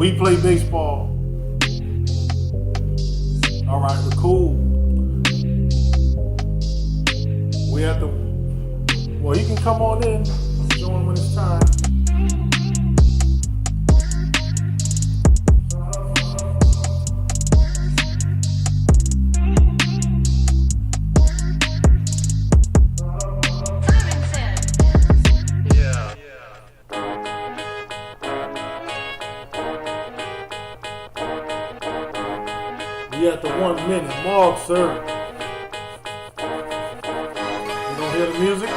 We play baseball. All right, we're cool. We have to. Well, you can come on in. Join when it's time. We at the 1 minute mark, sir. You don't hear the music?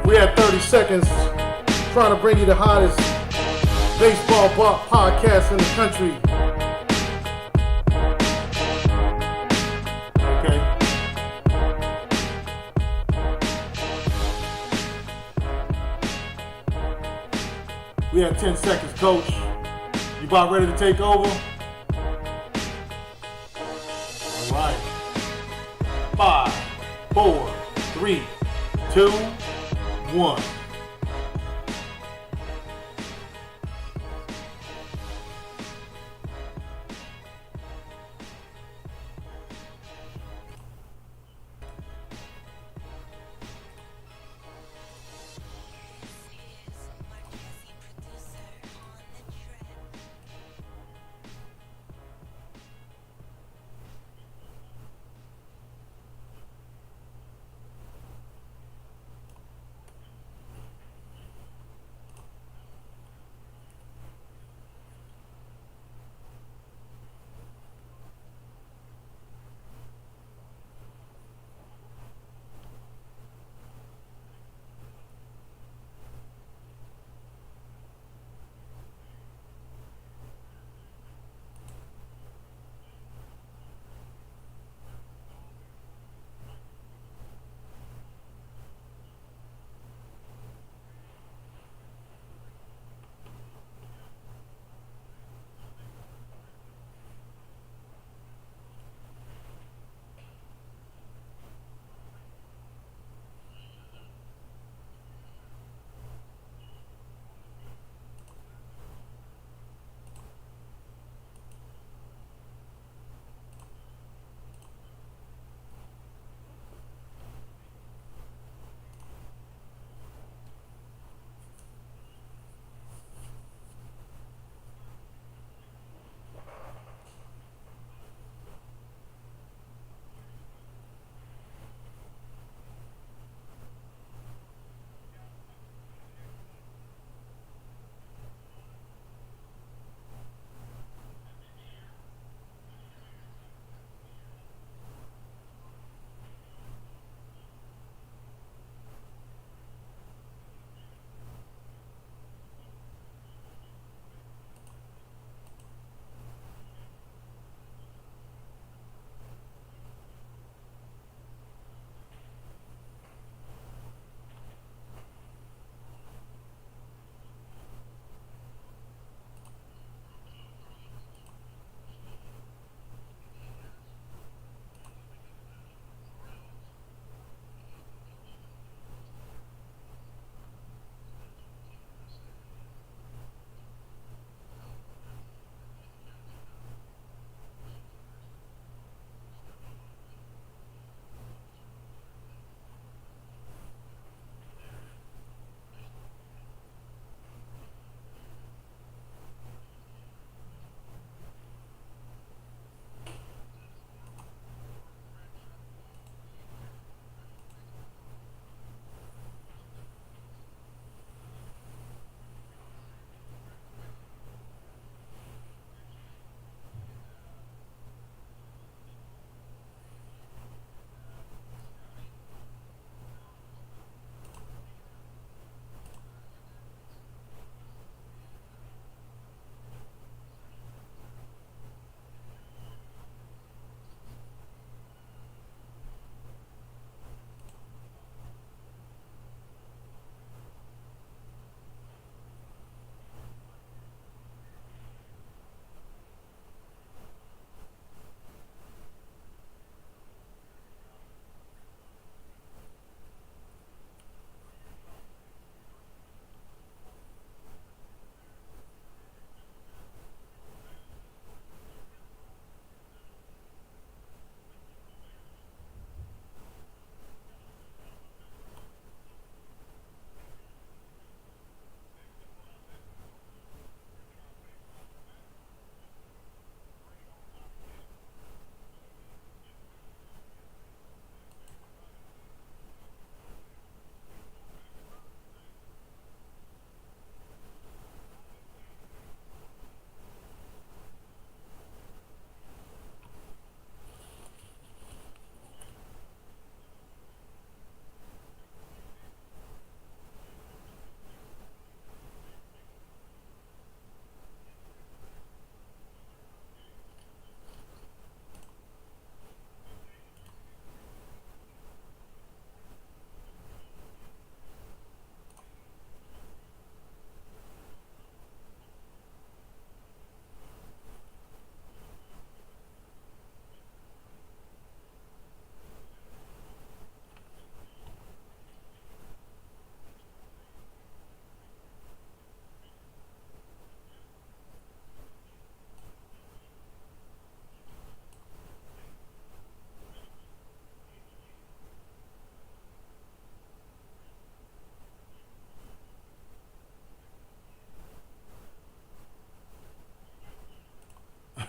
We had 30 seconds trying to bring you the hottest baseball podcast in the country. Okay. We had 10 seconds, coach. You about ready to take over? All right. 5, 4, 3, 2, 1.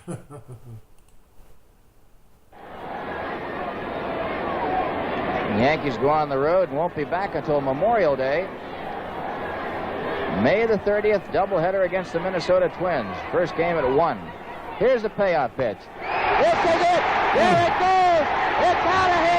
The Yankees go on the road and won't be back until Memorial Day. May the 30th, doubleheader against the Minnesota Twins. First game at 1. Here's the payoff pitch. It's a hit! There it goes! It's out of here!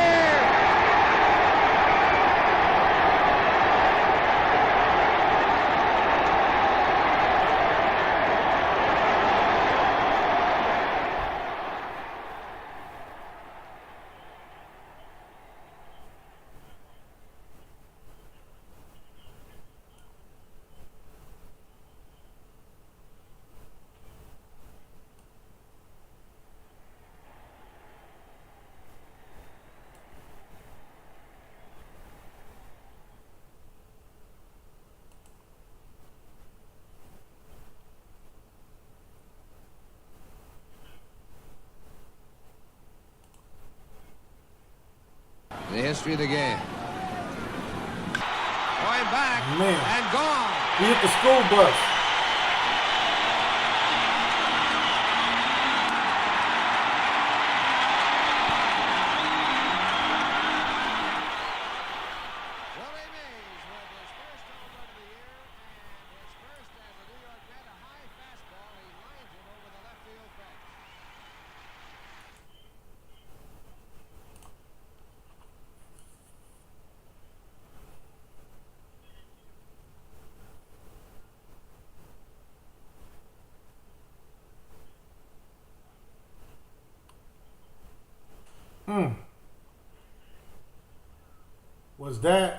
The history of the game. Going back and gone. He hit the school bus. Willie Mays with his first home run of the year and his first as a New York Met. A high fastball. He lines it over the left field fence.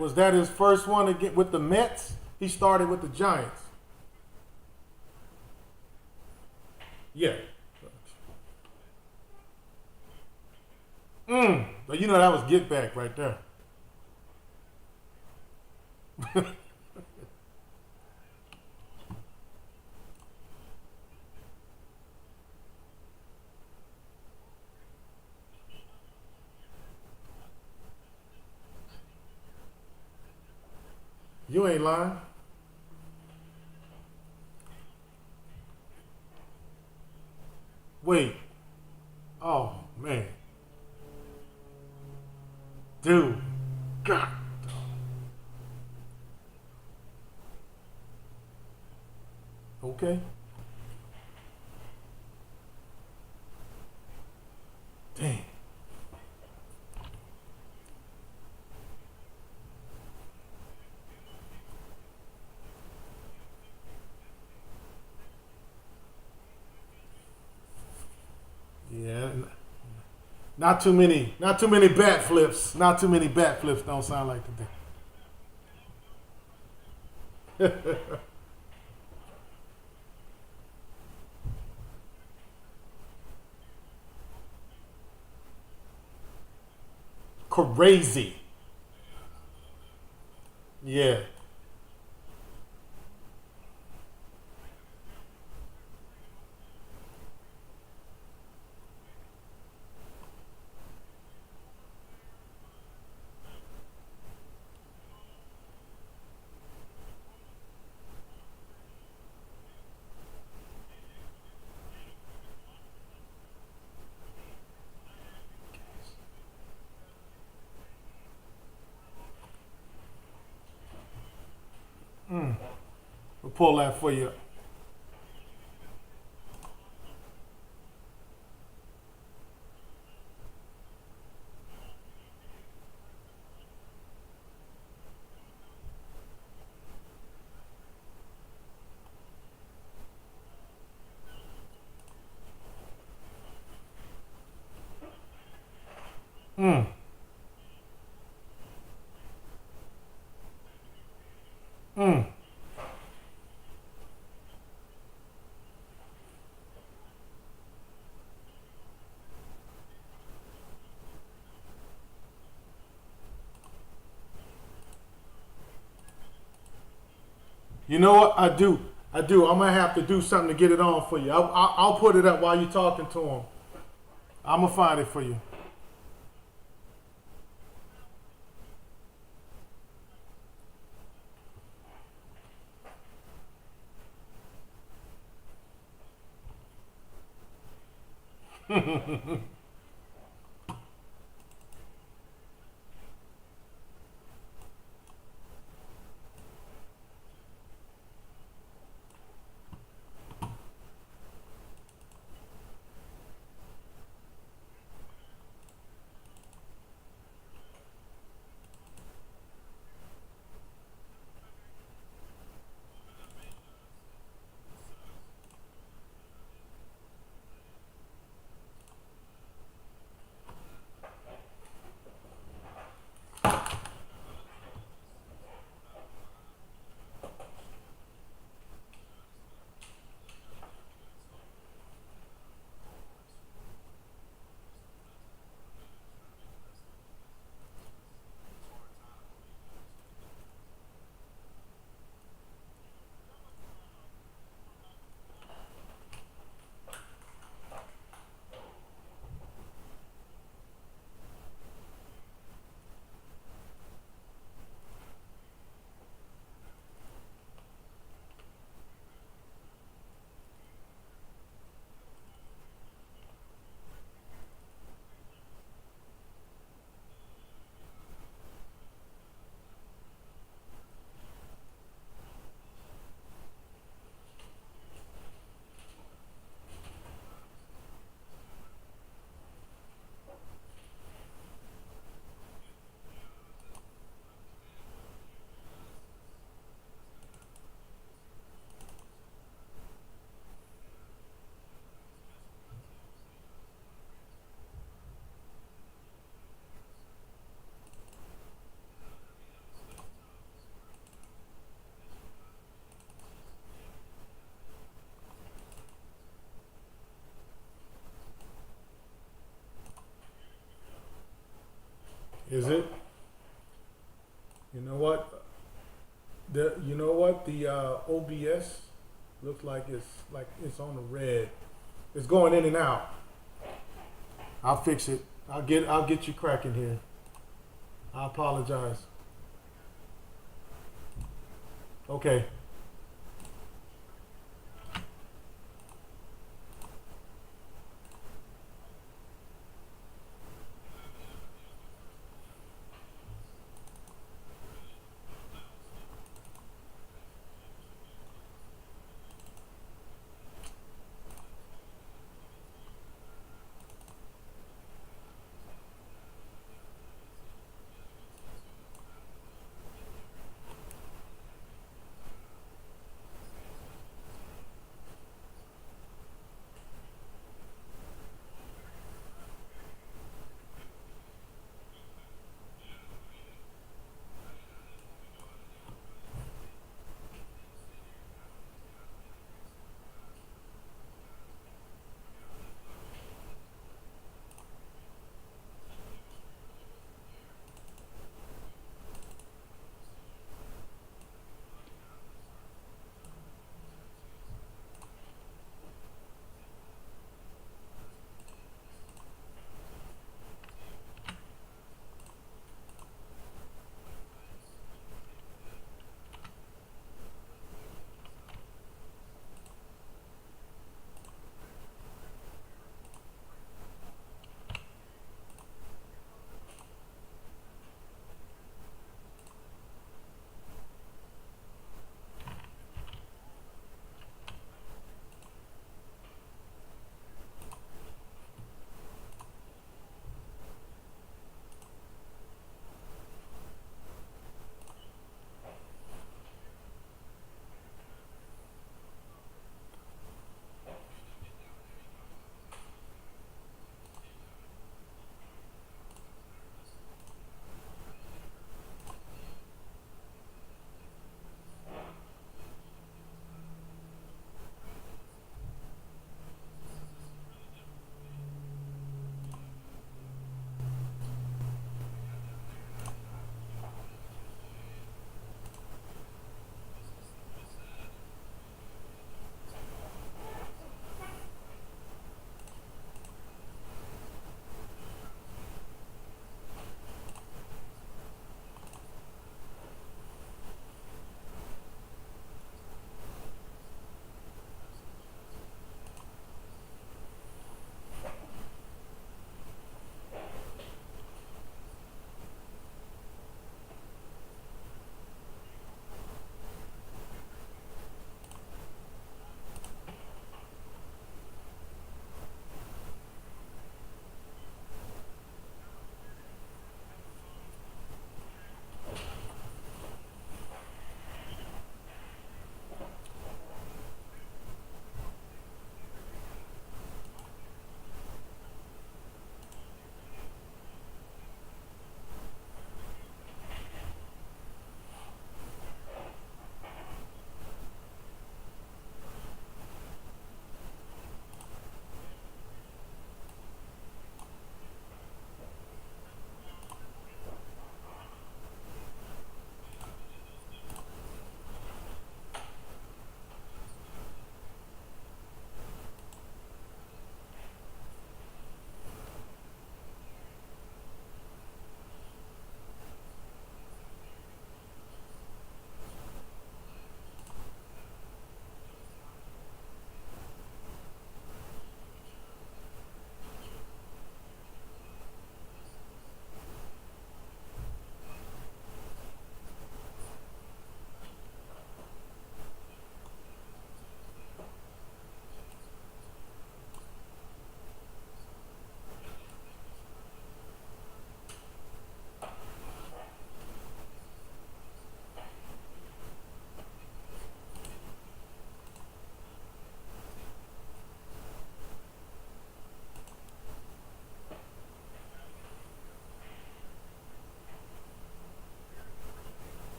Was that his first one to get with the Mets? He started with the Giants. Yeah. But you know that was get back right there. You ain't lying. Wait. Oh, man. Dude. God. Okay. Dang. Yeah, not too many bat flips. Not too many bat flips don't sound like today. Crazy. Yeah. We'll pull that for you. You know what? I do. I'm gonna have to do something to get it on for you. I'll put it up while you're talking to him. I'm gonna find it for you. Is it? You know what? The OBS looks like it's on the red. It's going in and out. I'll fix it. I'll get you cracking here. I apologize. Okay.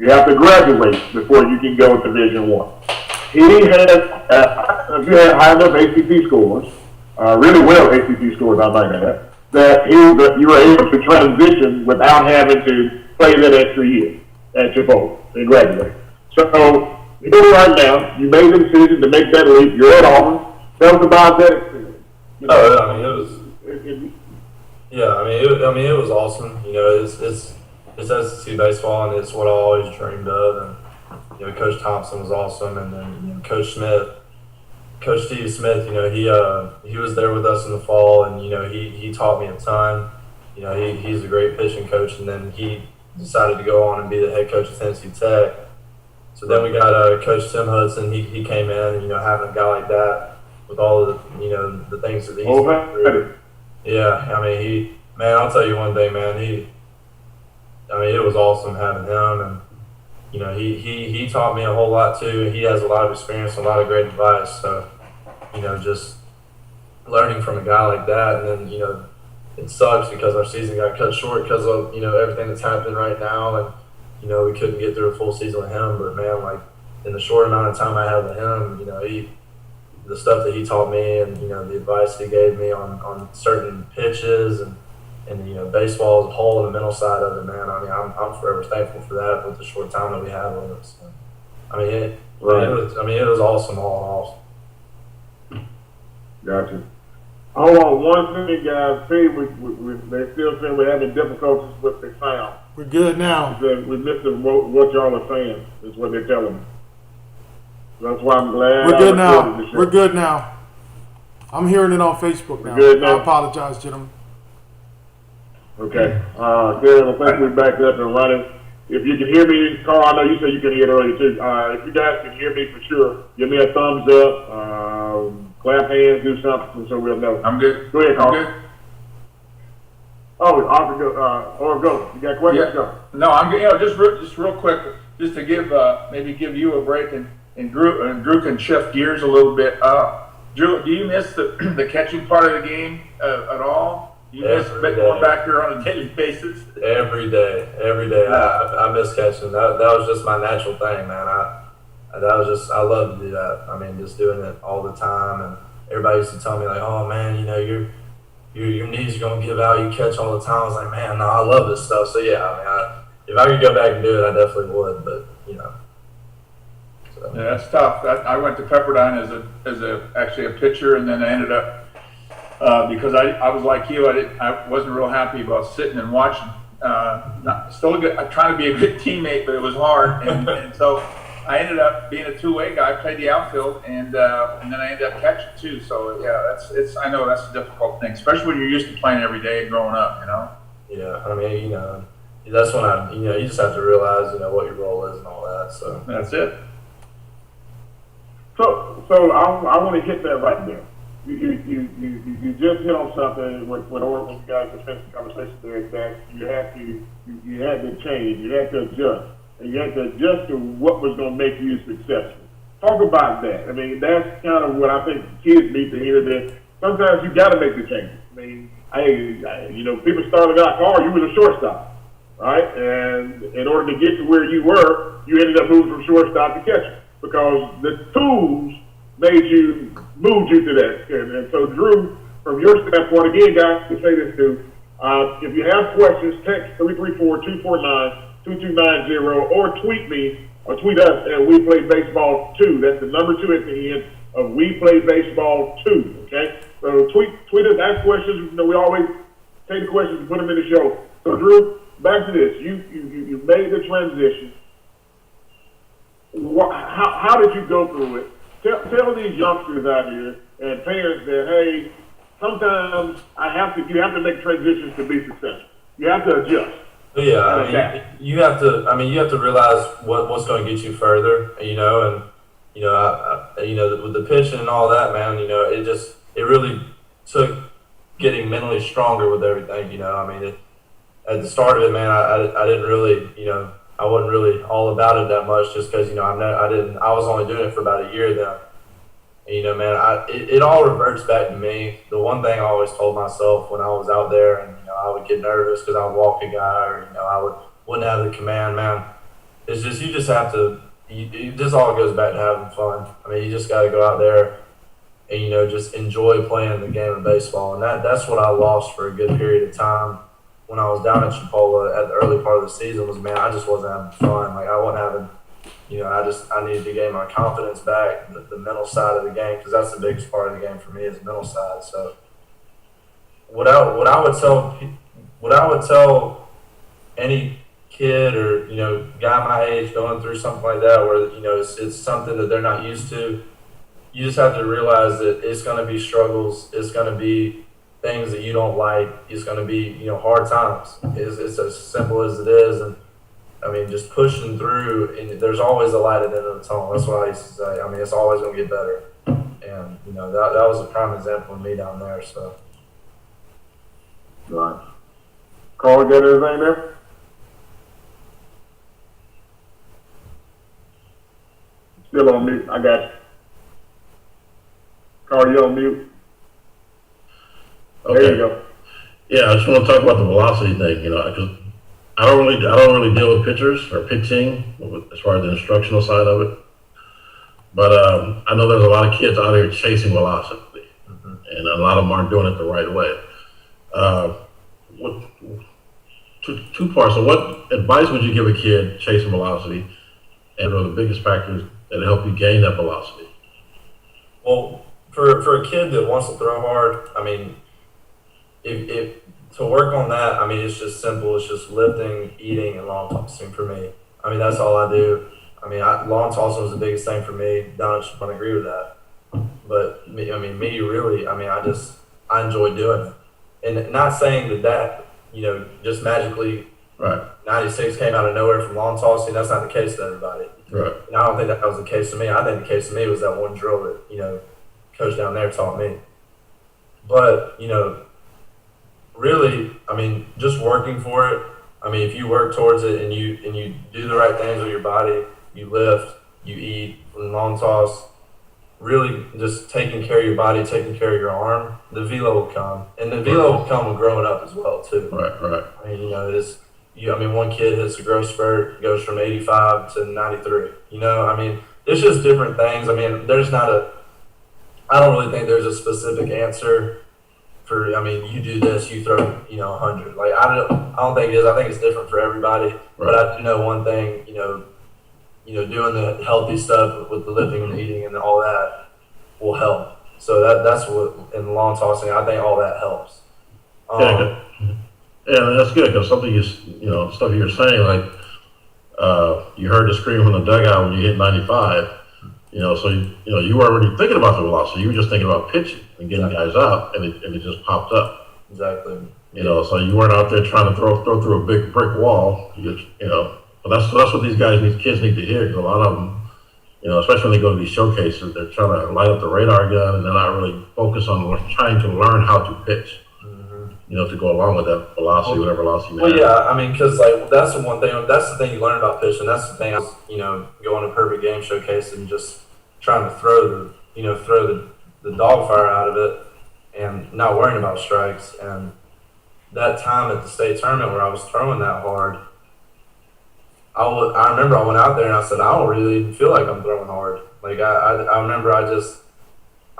You have to graduate before you can go to Division I. He had high enough ACT scores, really well ACT scores, I might add, that you were able to transition without having to play that extra year at your bowl and graduate. So, here right now, you made the decision to make that leap. You're at Auburn. Tell us about that experience. It was awesome. It's SEC baseball, and it's what I always dreamed of. And Coach Thompson was awesome, and then Coach Steve Smith. He was there with us in the fall, and he taught me a ton. He's a great pitching coach, and then he decided to go on and be the head coach of Tennessee Tech. So then we got Coach Tim Hudson. He came in, and having a guy like that with all of the the things that he's been through. Yeah, I'll tell you one thing, man. It was awesome having him, and he taught me a whole lot too. He has a lot of experience, a lot of great advice. So just learning from a guy like that, and then it sucks because our season got cut short because of everything that's happening right now, and we couldn't get through a full season with him. But man, like in the short amount of time I had with him, the stuff that he taught me, and the advice he gave me on certain pitches and baseball as a whole and the mental side of it, man. I'm forever thankful for that with the short time that we had with it. So, it was awesome all in all. Gotcha. Hold on one thing, guys. See, they still saying we're having difficulties with the sound. We're good now. We missed what y'all are saying, is what they're telling me. That's why I'm glad. We're good now. We're good now. I'm hearing it on Facebook now. Good now. I apologize, gentlemen. Okay. Karen, I think we're back up and running. If you can hear me, Carl, I know you said you can hear it earlier too. If you guys can hear me for sure, give me a thumbs up, clap hands, do something so we'll know. I'm good. Go ahead, Carl. I'm good. Oh, Arthur, go. You got questions? Yeah. Go. No, I'm good. Just real quick, just to give you a break and Drew can shift gears a little bit. Drew, do you miss the catching part of the game at all? You miss going back there on a daily basis? Every day. I miss catching. That was just my natural thing, man. I love to do that. Just doing it all the time. And everybody used to tell me, like, oh, man, your knees are going to give out. You catch all the time. I was like, man, no, I love this stuff. So, yeah, if I could go back and do it, I definitely would. But, So. Yeah, that's tough. I went to Pepperdine as actually a pitcher, and then I ended up because I was like you. I wasn't real happy about sitting and watching. Still good. I'm trying to be a good teammate, but it was hard, and so I ended up being a two-way guy. I played the outfield, and then I ended up catching too. So yeah, I know that's a difficult thing, especially when you're used to playing every day growing up. Yeah, that's when you just have to realize what your role is and all that. So that's it. So I want to hit that right there. You just hit on something with Oregon. You guys just finished the conversation there, that you had to change, you had to adjust, and you had to adjust to what was going to make you successful. Talk about that. That's kind of what I think kids need to hear, that sometimes you got to make the changes. People started out, Carl, you were a shortstop, right? And in order to get to where you were, you ended up moving from shortstop to catcher because the tools moved you to that. And so, Drew, from your standpoint, again, guys, to say this too, if you have questions, text 334-249-2290 or tweet me or tweet us at WePlayBaseball 2. That's the number 2 at the end of WePlayBaseball 2. Okay? So tweet us, ask questions. We always take the questions and put them in the show. So, Drew, back to this. You made the transition. How did you go through it? Tell these youngsters out here and parents that, hey, sometimes you have to make transitions to be successful. You have to adjust. Yeah, you have to realize what's going to get you further, and with the pitching and all that, man, it really took getting mentally stronger with everything, at the start of it, man, I didn't really, I wasn't really all about it that much just because, I was only doing it for about a year then. And, man, it all reverts back to me. The one thing I always told myself when I was out there and, I would get nervous because I would walk a guy or, I wouldn't have the command, man. it's just you just have to. It just all goes back to having fun. I mean, you just got to go out there and just enjoy playing the game of baseball, and that's what I lost for a good period of time when I was down at Chipola at the early part of the season. Was man, I just wasn't having fun. Like I wasn't having. I needed to gain my confidence back, the mental side of the game, because that's the biggest part of the game for me is the mental side. So, what I would tell any kid or guy my age going through something like that, where it's something that they're not used to, you just have to realize that it's going to be struggles. It's going to be things that you don't like. It's going to be hard times. It's as simple as it is, and I mean, just pushing through, and there's always a light at the end of the tunnel. That's what I used to say. I mean, it's always going to get better. And, that was a prime example of me down there. So, Right. Carl, got anything there? Still on mute. I got you. Carl, you on mute? Okay. There you go. Yeah, I just want to talk about the velocity thing, because I don't really deal with pitchers or pitching as far as the instructional side of it. But I know there's a lot of kids out here chasing velocity, and a lot of them aren't doing it the right way. Two parts. So, what advice would you give a kid chasing velocity, and what are the biggest factors that help you gain that velocity? well, for a kid that wants to throw hard, I mean, if to work on that, I mean, it's just simple. It's just lifting, eating, and long tossing for me. I mean, that's all I do. I mean, long tossing was the biggest thing for me. Donich would agree with that. But me, really, I enjoy doing it. And not saying that just magically Right. 96 came out of nowhere from long tossing. That's not the case to everybody. Right. And I don't think that was the case to me. I think the case to me was that one drill that, coach down there taught me. But, really, I mean, just working for it. I mean, if you work towards it and you do the right things with your body, you lift, you eat, and long toss, really just taking care of your body, taking care of your arm, the velo will come. And the velo will come with growing up as well, too. Right. I mean, one kid hits a growth spurt, goes from 85 to 93. It's just different things. I mean, I don't really think there's a specific answer for, you do this, you throw, 100. Like, I don't think it is. I think it's different for everybody. Right. But I do know one thing, doing the healthy stuff with the lifting and the eating and all that will help. So that's what, in long tossing, I think all that helps. Yeah, that's good, because something stuff you're saying, like, you heard the scream from the dugout when you hit 95, so, you were already thinking about the velocity. You were just thinking about pitching and getting guys out, and it just popped up. Exactly. So you weren't out there trying to throw through a big brick wall. But that's what these kids need to hear, because a lot of them, especially when they go to these showcases, they're trying to light up the radar gun, and they're not really focused on trying to learn how to pitch. To go along with that velocity, whatever velocity. Well, yeah, I mean, because that's the one thing. That's the thing you learn about pitching. That's the thing. I was, going to perfect game showcase and just trying to throw the dog fire out of it, and not worrying about strikes. And that time at the state tournament where I was throwing that hard, I remember I went out there and I said, I don't really feel like I'm throwing hard. Like I remember I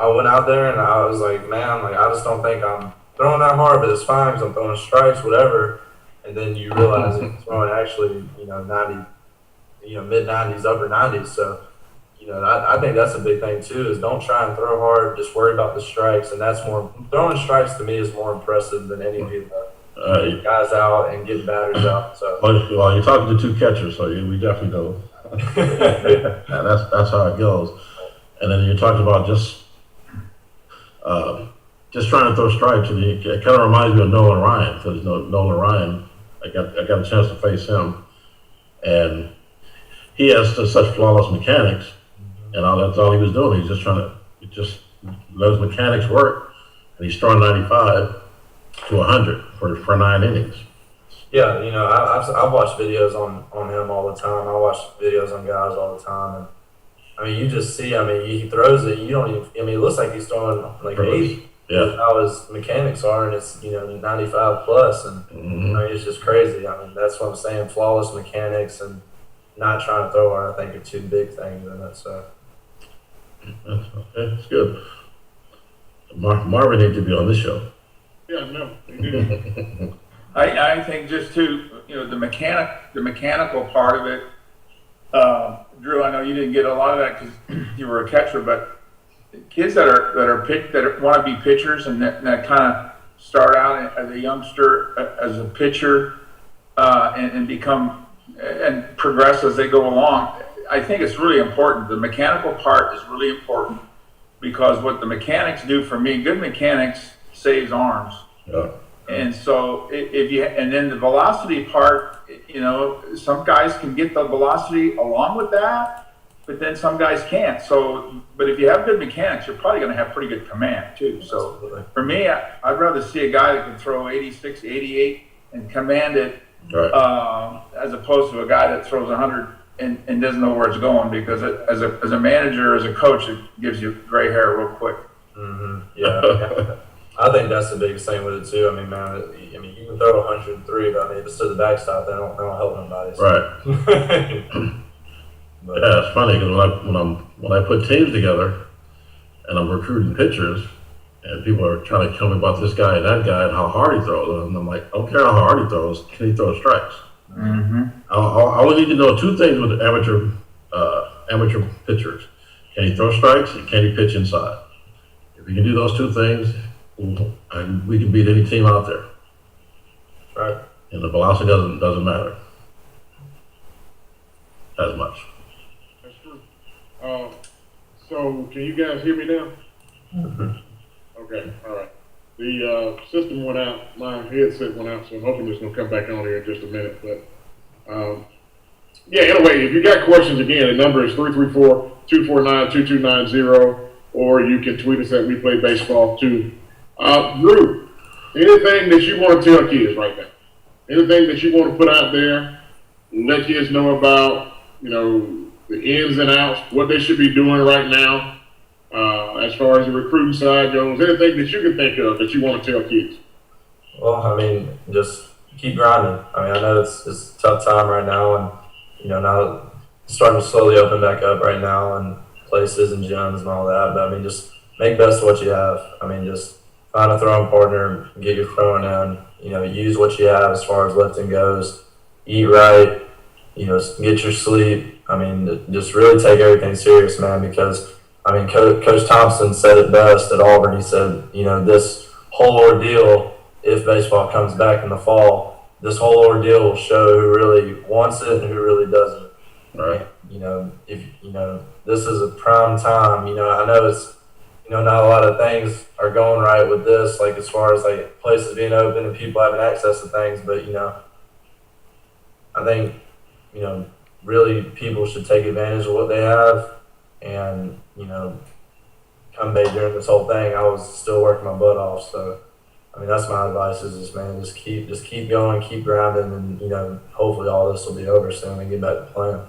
went out there and I was like, man, like I just don't think I'm throwing that hard, but it's fine because I'm throwing strikes, whatever. And then you realize you're throwing actually, 90, mid 90s, upper 90s. So, I think that's a big thing too, is don't try and throw hard, just worry about the strikes. And throwing strikes to me is more impressive than any of the guys out and getting batters out. So, well, you're talking to two catchers, so we definitely know. And that's how it goes. And then you talked about just trying to throw strikes, and it kind of reminds me of Nolan Ryan, because Nolan Ryan, I got a chance to face him, and he has such flawless mechanics, and that's all he was doing. He's just trying to let his mechanics work, and he's throwing 95 to 100 for 9 innings. Yeah, I've watched videos on him all the time. I watch videos on guys all the time, and I mean, you just see. I mean, he throws it. You don't even. I mean, it looks like he's throwing like 80. Yeah. How his mechanics are, and it's 95 plus, and I mean, it's just crazy. I mean, that's what I'm saying. Flawless mechanics, and not trying to throw hard, I think, are two big things in it. So That's good. Marvin needs to be on this show. Yeah, no, he did. I think just too, the mechanical part of it. Drew, I know you didn't get a lot of that because you were a catcher, but kids that want to be pitchers and that kind of start out as a youngster as a pitcher and become and progress as they go along. I think it's really important. The mechanical part is really important because what the mechanics do for me, good mechanics saves arms. Yeah. And so and then the velocity part, some guys can get the velocity along with that, but then some guys can't. So, but if you have good mechanics, you're probably going to have pretty good command too. So for me, I'd rather see a guy that can throw 86, 88 and command it as opposed to a guy that throws 100 and doesn't know where it's going, because as a manager, as a coach, it gives you gray hair real quick. Mm-hmm. Yeah. I think that's the biggest thing with it too. I mean, man, you can throw 103, but if it's to the backstop, they don't help nobody. So. Right. But, yeah, it's funny because when I put teams together and I'm recruiting pitchers, and people are trying to tell me about this guy and that guy and how hard he throws, and I'm like, I don't care how hard he throws. Can he throw strikes? Mm-hmm. I only need to know two things with amateur pitchers: can he throw strikes and can he pitch inside? If he can do those two things, we can beat any team out there. Right. And the velocity doesn't matter as much. That's true. So can you guys hear me now? Mm-hmm. Okay, all right. The system went out, my headset went out, so I'm hoping it's gonna come back on here in just a minute. But yeah, anyway, if you got questions, again, the number is 334-249-2290, or you can tweet us at WePlayBaseball too. Drew, anything that you want to tell kids right now? Anything that you want to put out there, let kids know about, the ins and outs, what they should be doing right now, as far as the recruiting side goes, anything that you can think of that you want to tell kids? Well, just keep grinding. I know it's a tough time right now, and now it's starting to slowly open back up right now, and places and gyms and all that. But just make best of what you have. Just find a throwing partner, get your throwing in. Use what you have as far as lifting goes. Eat right. Get your sleep. Just really take everything serious, man. Because Coach Thompson said it best at Auburn. He said, this whole ordeal, if baseball comes back in the fall, this whole ordeal will show who really wants it and who really doesn't. Right. If this is a prime time. I know it's not a lot of things are going right with this, like as far as like places being open and people having access to things, but I think really people should take advantage of what they have, and come back during this whole thing. I was still working my butt off, so that's my advice is just keep going, keep grinding, and hopefully all this will be over soon and get back to playing.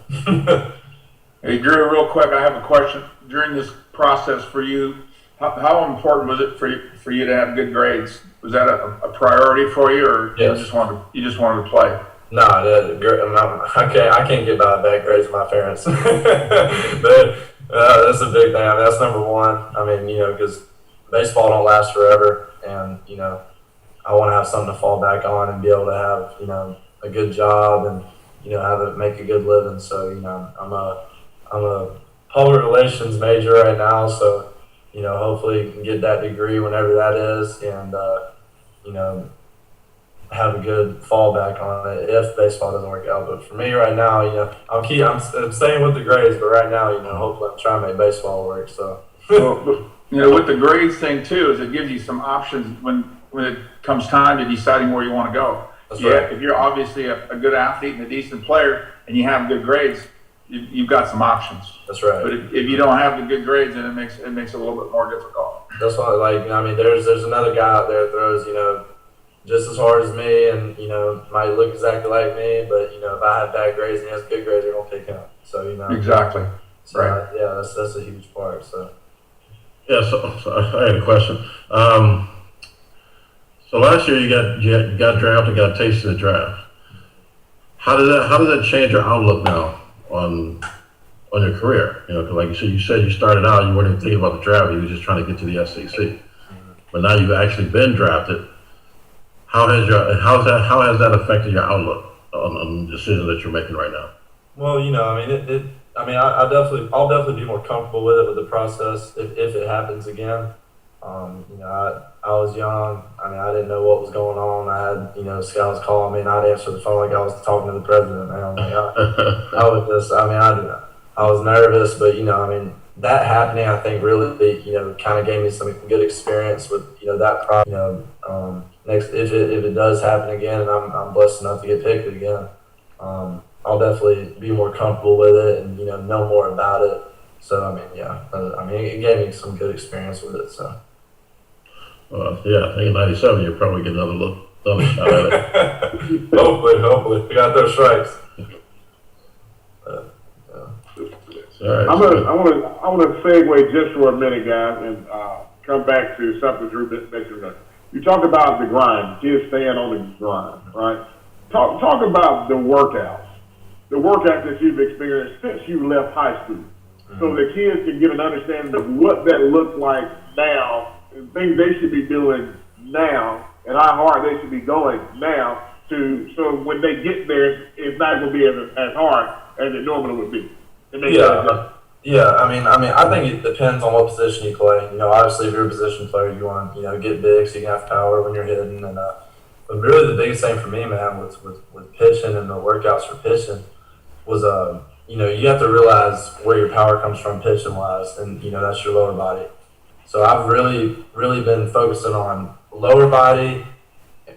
Hey, Drew, real quick, I have a question. During this process for you, how important was it for you to have good grades? Was that a priority for you, or yes. you just wanted to play? No, I can't get by bad grades with my parents. But that's a big thing. That's number one. Because baseball don't last forever, and I want to have something to fall back on and be able to have a good job and make a good living. So I'm a public relations major right now, so hopefully can get that degree whenever that is, and have a good fallback on it if baseball doesn't work out. But for me right now, I'm staying with the grades, but right now, hopefully I'm trying to make baseball work. So with the grades thing too, is it gives you some options when it comes time to deciding where you want to go. That's right. If you're obviously a good athlete and a decent player and you have good grades, you've got some options. That's right. But if you don't have the good grades, then it makes it a little bit more difficult. That's why, there's another guy out there that throws, just as hard as me, and might look exactly like me, but if I have bad grades and he has good grades, they're gonna pick him. So exactly. So, right. Yeah, that's a huge part. So Yeah. So I had a question. So last year you got drafted, got a taste of the draft. How did that change your outlook now on your career? You know, because like you said you started out, you weren't even thinking about the draft. You were just trying to get to the SEC. But now you've actually been drafted. How has that affected your outlook on the decision that you're making right now? Well, you know, I mean, I'll definitely be more comfortable with it, with the process if it happens again. You know, I was young. I mean, I didn't know what was going on. I had, you know, scouts calling me, and I'd answer the phone like I was talking to the president. Man, like I was just, I mean, I was nervous, but you know, I mean, that happening, I think, really, you know, kind of gave me some good experience with, you know, that problem. You know, next if it does happen again, and I'm blessed enough to get picked again, I'll definitely be more comfortable with it and, you know more about it. So I mean, yeah, I mean, it gave me some good experience with it. So. Yeah, I think in '97 you'll probably get another shot at it. Hopefully, we got those strikes. Right. I want to segue just for a minute, guys, and come back to something Drew mentioned. You talked about the grind, kids staying on the grind, right? Talk about the workouts that you've experienced since you left high school, so the kids can get an understanding of what that looks like now, and things they should be doing now, and how hard they should be going now, so when they get there, it's not going to be as hard as it normally would be. Yeah. I mean, I think it depends on what position you play. You know, obviously, if you're a position player, you want to, you know, get big so you can have power when you're hitting. And but really, the biggest thing for me, man, with pitching and the workouts for pitching was, you know, you have to realize where your power comes from pitching wise, and you know that's your lower body. So I've really been focusing on lower body,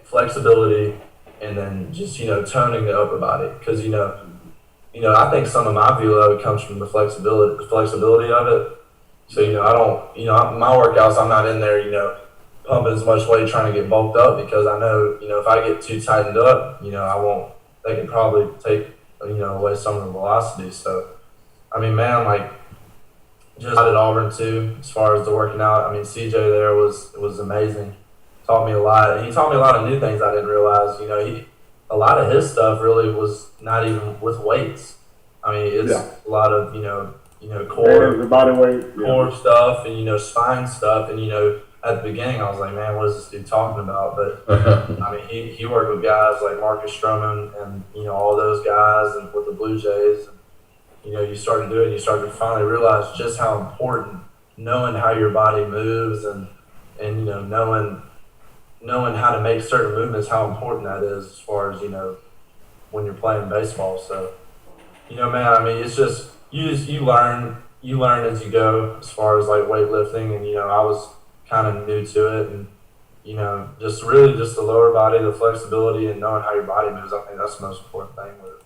flexibility, and then just, you know, toning the upper body, because you know, I think some of my velo comes from the flexibility of it. So, you know, I don't, you know, my workouts, I'm not in there, you know, pumping as much weight trying to get bulked up, because I know, you know, if I get too tightened up, you know, they can probably take, you know, away some of the velocity. So, I mean, man, like, just at Auburn too, as far as the working out, I mean, CJ there was amazing. Taught me a lot. And he taught me a lot of new things I didn't realize. You know, a lot of his stuff really was not even with weights. I mean, it's a lot of, you know, core, body weight, core stuff, and, you know, spine stuff. And, you know, at the beginning, I was like, man, what is this dude talking about? But, I mean, he worked with guys like Marcus Stroman and, you know, all those guys, and with the Blue Jays. And, you know, you start to do it, and you start to finally realize just how important knowing how your body moves and you know, knowing how to make certain movements, how important that is as far as, you know, when you're playing baseball. So, you know, man, I mean, it's just you learn as you go as far as like weightlifting, and, you know, I was kind of new to it, and, you know, just really just the lower body, the flexibility, and knowing how your body moves. I think that's the most important thing with it.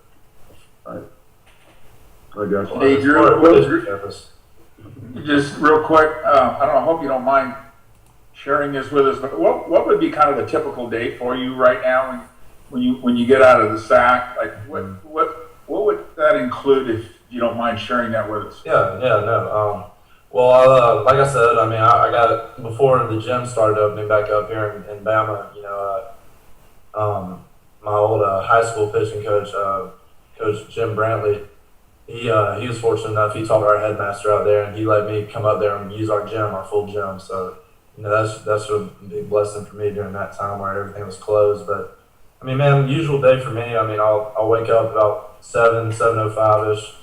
Right. I guess. Hey, Drew, just real quick, I don't know, I hope you don't mind sharing this with us, but what would be kind of a typical day for you right now when you get out of the sack? Like, what would that include, if you don't mind sharing that with us? No. Well, like I said, I mean, I got it before the gym started opening back up here in Bama. You know, my old high school pitching coach, Coach Jim Brantley, he was fortunate enough. He taught our headmaster out there, and he let me come up there and use our gym, our full gym. So, you know, that's a big blessing for me during that time where everything was closed. But I mean, man, usual day for me. I mean, I'll wake up about 7:05 ish.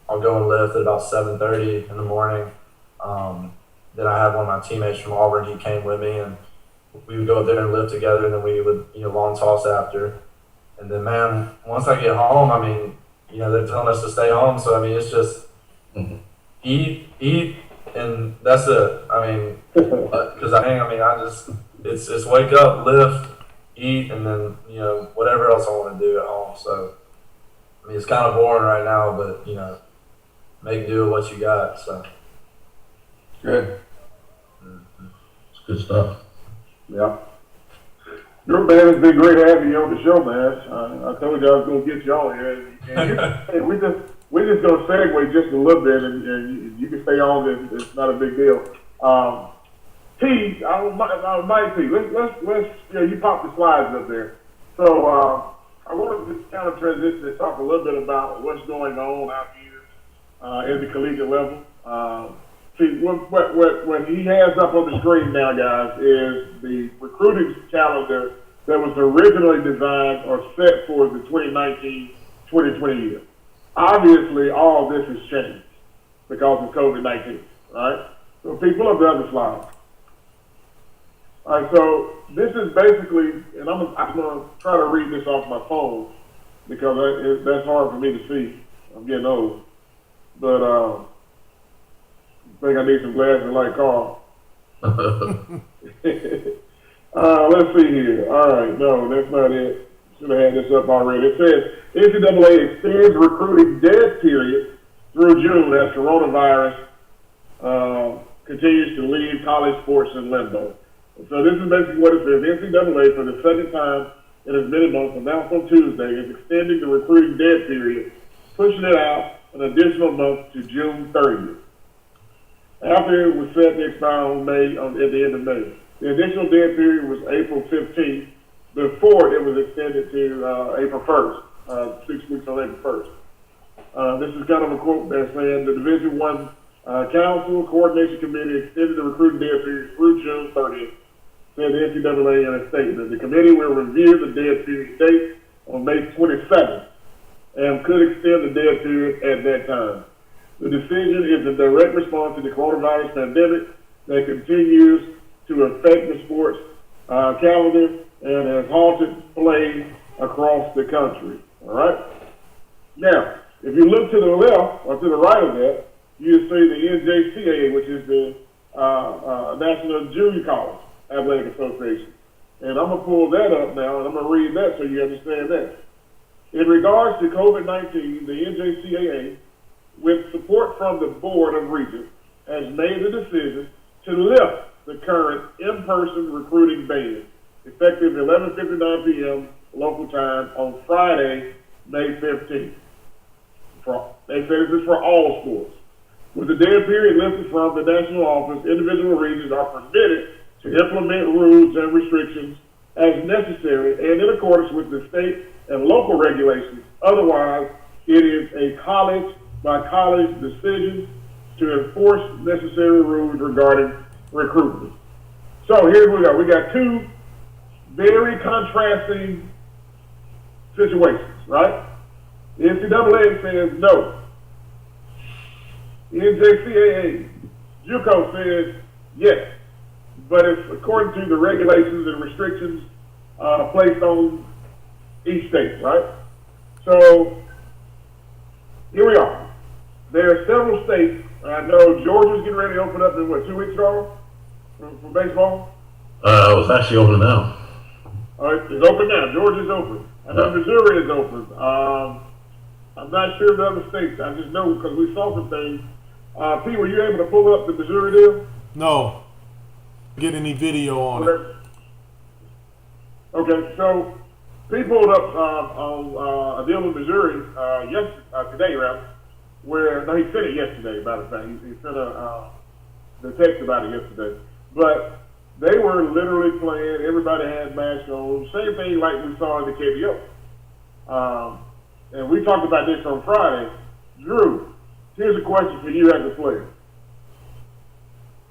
I'll go and lift at about 7:30 in the morning. Then I have one of my teammates from Auburn. He came with me, and we would go up there and lift together, and then we would, you know, long toss after. And then, man, once I get home, I mean, you know, they're telling us to stay home. So, I mean, it's just eat, and that's it. I mean, because it's wake up, lift, eat, and then, you know, whatever else I want to do at home. So, I mean, it's kind of boring right now, but, you know, make do with what you got. So, good. It's good stuff. Yeah. Your man, it's been great having you on the show, man. I told you I was going to get you on here. And we're just going to segue just a little bit, and you can stay on. It's not a big deal. T, I might see. Let's you pop the slides up there. So I want to kind of transition and talk a little bit about what's going on out here at the collegiate level. See, what he has up on the screen now, guys, is the recruiting calendar that was originally designed or set for the 2019-2020 year. Obviously, all of this has changed because of COVID-19, right? So people have done the slide. All right, so this is basically, and I'm going to try to read this off my phone because that's hard for me to see. I'm getting old. But I think I need some glasses like Carl. Let's see here. All right, no, that's not it. Should have had this up already. It says NCAA extends recruiting dead period through June as coronavirus continues to leave college sports in limbo. So this is basically what it says. NCAA, for the second time in as many months, announced on Tuesday, is extending the recruiting dead period, pushing it out an additional month to June 30th. After it was set to expire at the end of May. The additional dead period was April 15th, before it was extended to April 1st, 6 weeks on April 1st. This is kind of a quote that's saying the Division I Council Coordination Committee extended the recruiting dead period through June 30th, said the NCAA in a statement. The committee will review the dead period date on May 27th and could extend the dead period at that time. The decision is a direct response to the coronavirus pandemic that continues to affect the sports calendar and has halted play across the country. All right? Now, if you look to the left or to the right of that, you see the NJCAA, which is the National Junior College Athletic Association. And I'm going to pull that up now, and I'm going to read that so you understand that. In regards to COVID-19, the NJCAA, with support from the Board of Regents, has made the decision to lift the current in-person recruiting ban, effective 11:59 p.m. local time on Friday, May 15th. They say this is for all sports. With the dead period lifted from the national office, individual regions are permitted to implement rules and restrictions as necessary and in accordance with the state and local regulations. Otherwise, it is a college-by-college decision to enforce necessary rules regarding recruitment. So here we go. We got two very contrasting situations, right? The NCAA says no. The NJCAA, JUCO says yes, but it's according to the regulations and restrictions placed on each state, right? So here we are. There are several states. I know Georgia's getting ready to open up in 2 weeks ago for baseball. It was actually open now. It's open now. Georgia's open. I know Missouri is open. I'm not sure of the other states. I just know because we saw some things. Pete, were you able to pull up the Missouri deal? No. Get any video on it. Okay, so Pete pulled up on a deal in Missouri today, rather. He sent it yesterday, matter of fact. He sent the text about it yesterday. But they were literally playing. Everybody had masks on. Same thing like we saw in the KBO. And we talked about this on Friday. Drew, here's a question for you as a player.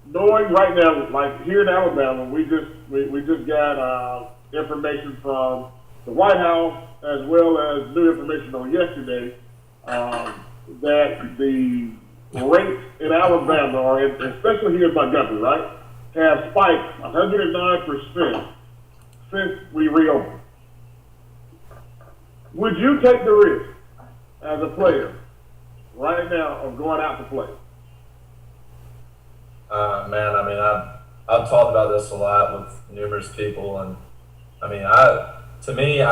Knowing right now, like here in Alabama, we just got information from the White House as well as new information on yesterday that the rates in Alabama, or especially here in Montgomery, right, have spiked 109% since we reopened. Would you take the risk as a player right now of going out to play? Man, I mean, I've talked about this a lot with numerous people, and I mean, I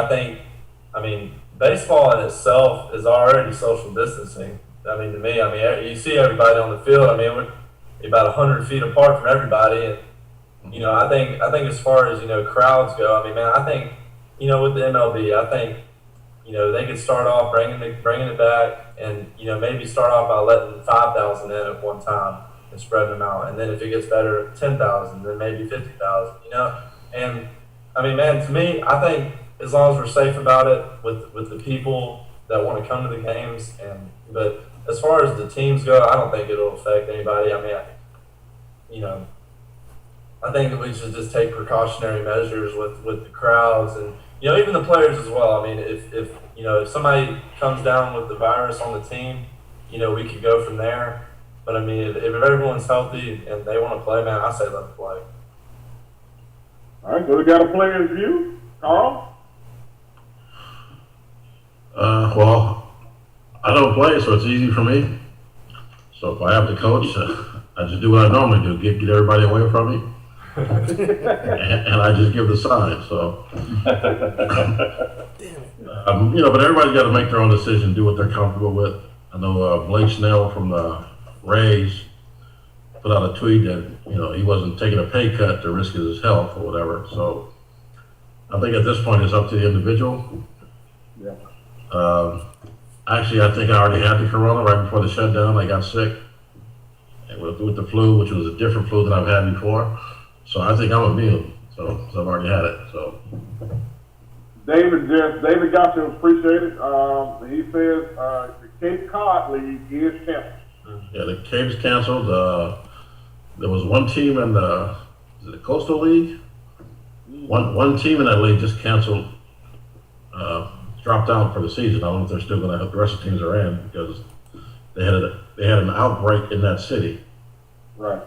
think baseball in itself is already social distancing. I mean, to me, you see everybody on the field. I mean, we're about 100 feet apart from everybody, and I think as far as crowds go, I mean, man, I think with the MLB, I think they could start off bringing it back, and maybe start off by letting 5,000 in at one time and spreading them out, and then if it gets better, 10,000, then maybe 50,000. And I mean, man, to me, I think as long as we're safe about it with the people that want to come to the games, but as far as the teams go, I don't think it'll affect anybody. I mean, I think that we should just take precautionary measures with the crowds and, even the players as well. I mean, if somebody comes down with the virus on the team, we could go from there. But I mean, if everyone's healthy and they want to play, man, I say let them play. All right, so we got a player's view. Carl? Well, I don't play, so it's easy for me. So if I have to coach, I just do what I normally do, get everybody away from me. and I just give the sign, so. But everybody's got to make their own decision, do what they're comfortable with. I know Blake Snell from the Rays put out a tweet that, he wasn't taking a pay cut to risk his health or whatever. So I think at this point it's up to the individual. Yeah. Actually, I think I already had the corona right before the shutdown. I got sick and with the flu, which was a different flu than I've had before. So I think I'm immune. So I've already had it. So. David got to appreciate it. He says the Cape Cod League is canceled. Yeah, the Cape's canceled. There was one team in the Coastal League. One team in that league just canceled, dropped out for the season. I don't know if they're still going to have the rest of the teams are in because they had an outbreak in that city. Right.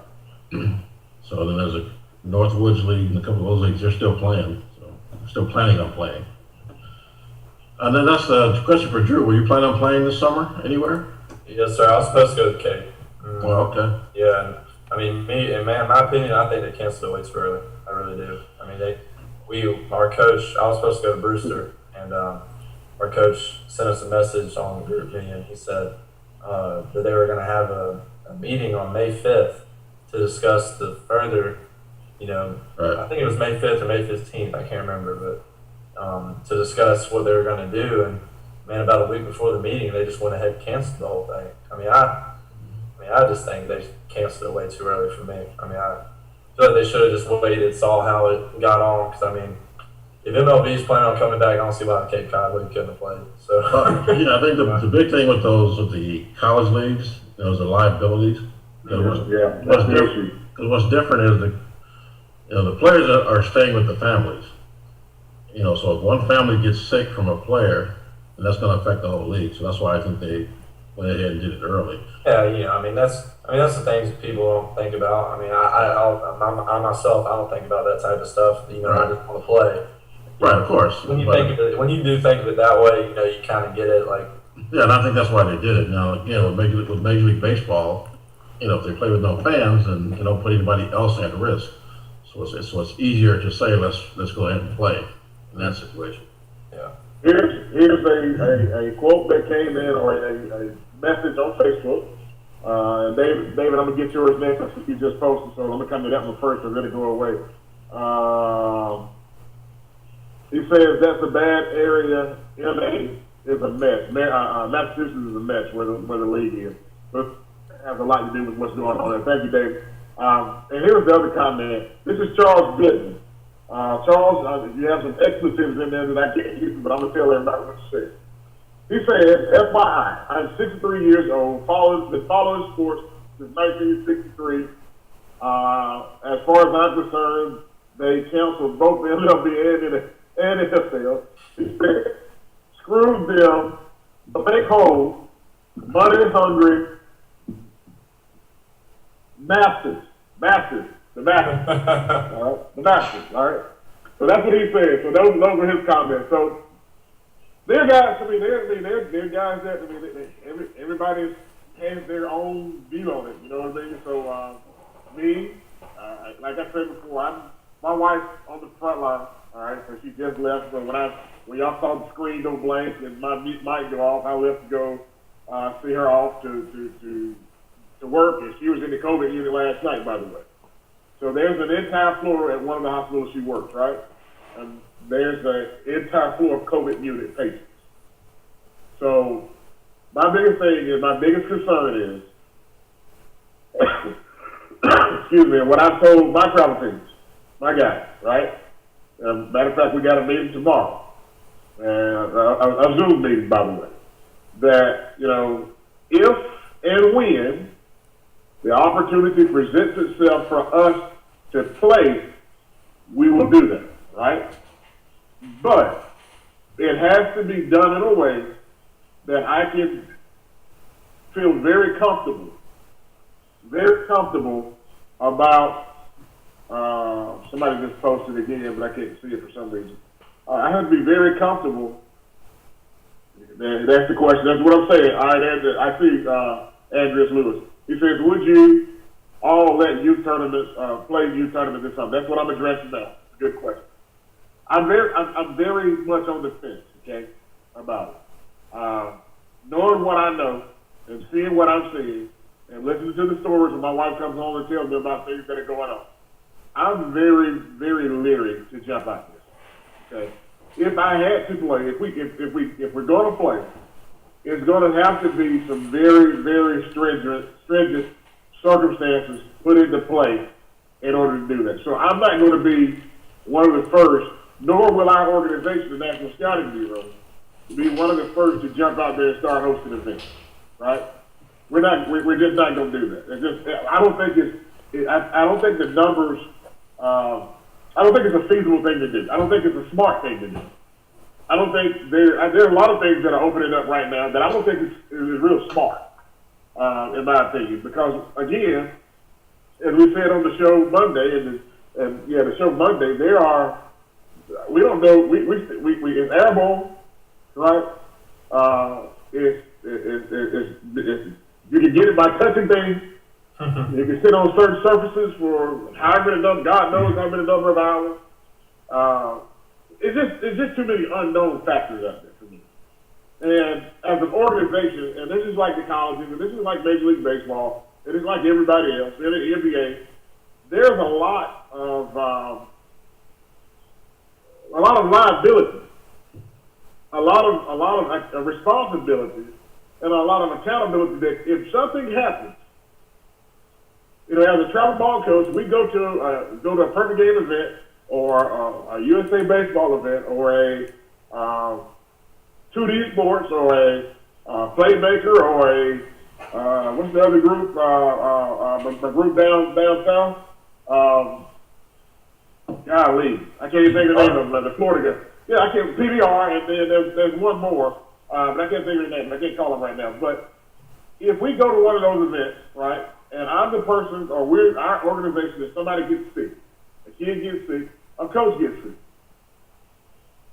So then there's a Northwoods League and a couple of those leagues. They're still playing. So they're still planning on playing. And then that's the question for Drew. Were you planning on playing this summer anywhere? Yes, sir. I was supposed to go to the Cape. Well, okay. Yeah, I mean, in my opinion, I think they canceled it way too early. I really do. I mean, our coach, I was supposed to go to Brewster, and our coach sent us a message on the group meeting. He said that they were going to have a meeting on May 5th to discuss the further, Right. I think it was May 5th or May 15th, I can't remember, but to discuss what they were going to do. And man, about a week before the meeting, they just went ahead and canceled the whole thing. I just think they canceled it way too early for me. I feel like they should have just waited, saw how it got on. Because if MLB is planning on coming back, I don't see why the Cape Cod League couldn't have played. So I think the big thing with the college leagues, is the liabilities. What's different is the players are staying with the families. So if one family gets sick from a player, and that's going to affect the whole league. So that's why I think they went ahead and did it early. Yeah, that's the things that people don't think about. I myself, I don't think about that type of stuff. Right. I just want to play. Right, of course. When you do think of it that way, you kind of get it. Like, yeah, and I think that's why they did it. Now, again, with Major League Baseball, if they play with no fans, then you don't put anybody else at risk. So it's easier to say let's go ahead and play in that situation. Yeah. Here's a quote that came in, or a message on Facebook. David, I'm gonna get yours next. I think you just posted, so I'm gonna come to that one first and let it go away. He says that's a bad area. MA is a mess. Massachusetts is a mess where the league is. So it has a lot to do with what's going on there. Thank you, David. And here's the other comment. This is Charles Goodman. Charles, you have some expletives in there that I can't use, but I'm going to tell everybody what you said. He said, FYI, I'm 63 years old, been following sports since 1963. As far as I'm concerned, they canceled both the MLB and NFL. He said, screw them, bank hole, money hungry, masters. The Masters. All right? The Masters, all right? So that's what he said. So those were his comments. So they're guys, they're guys that, everybody has their own view on it, you know what I mean? So me, like I said before, my wife's on the front line, all right? So she just left. So when y'all saw the screen go blank and my mic go off, I left to go see her off to work, and she was in the COVID unit last night, by the way. So there's an entire floor at one of the hospitals she works, right? And there's an entire floor of COVID unit patients. So my biggest concern is, excuse me, what I've told my travel teams, my guys, right? Matter of fact, we got a meeting tomorrow. a Zoom meeting, by the way, that, if and when the opportunity presents itself for us to play, we will do that, right? But it has to be done in a way that I can feel very comfortable about, somebody just posted again, but I can't see it for some reason. I have to be very comfortable. That's the question. That's what I'm saying. All right, I see Andreas Lewis. He says, would you all let youth tournaments, play youth tournaments this summer? That's what I'm addressing now. Good question. I'm very much on the fence, okay, about it. Knowing what I know and seeing what I'm seeing and listening to the stories when my wife comes home and tells me about things that are going on, I'm very, very leery to jump out there. Okay, if I had to play, if we're going to play, it's going to have to be some very, very stringent circumstances put into play in order to do that. So I'm not going to be one of the first, nor will our organization, the National Scouting Bureau, be one of the first to jump out there and start hosting events. Right? We're just not going to do that. I don't think the numbers. I don't think it's a feasible thing to do. I don't think it's a smart thing to do. I don't think there are a lot of things that are opening up right now that I don't think is real smart, in my opinion. Because again, as we said on the show Monday, the show Monday, we don't know. It's airborne, right? You can get it by touching things. You can sit on certain surfaces for God knows how many number of hours. It's just too many unknown factors out there for me. And as an organization, and this is like the colleges, and this is like Major League Baseball, and it's like everybody else, in the NBA, there's a lot of liability, a lot of responsibility, and a lot of accountability that if something happens, as a travel ball coach, we go to a perfect game event or a USA baseball event or a 2D Sports or a Playmaker or a what's the other group? The group down south. Golly, I can't even think of the name of them. The Florida guy. Yeah, I can't. PBR, and then there's one more, but I can't think of the name. I can't call them right now. But if we go to one of those events, right, and I'm the person, or our organization, if somebody gets sick, a kid gets sick, a coach gets sick,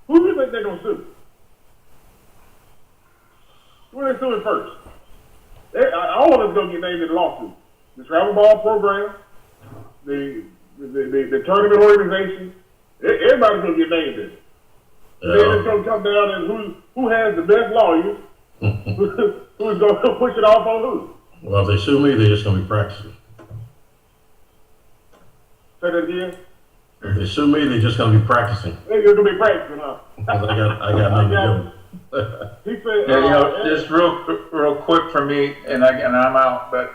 who do you think they're going to sue? Who are they suing first? All of them going to get named in the lawsuit. The travel ball program, the tournament organization, everybody's going to get named in it. Then it's going to come down and who has the best lawyers, who's going to push it off on who. Well, if they sue me, they're just going to be practicing. Say that again? If they sue me, they're just going to be practicing. They're going to be practicing, huh? I got nothing to do. He said, just real quick for me, and I'm out, but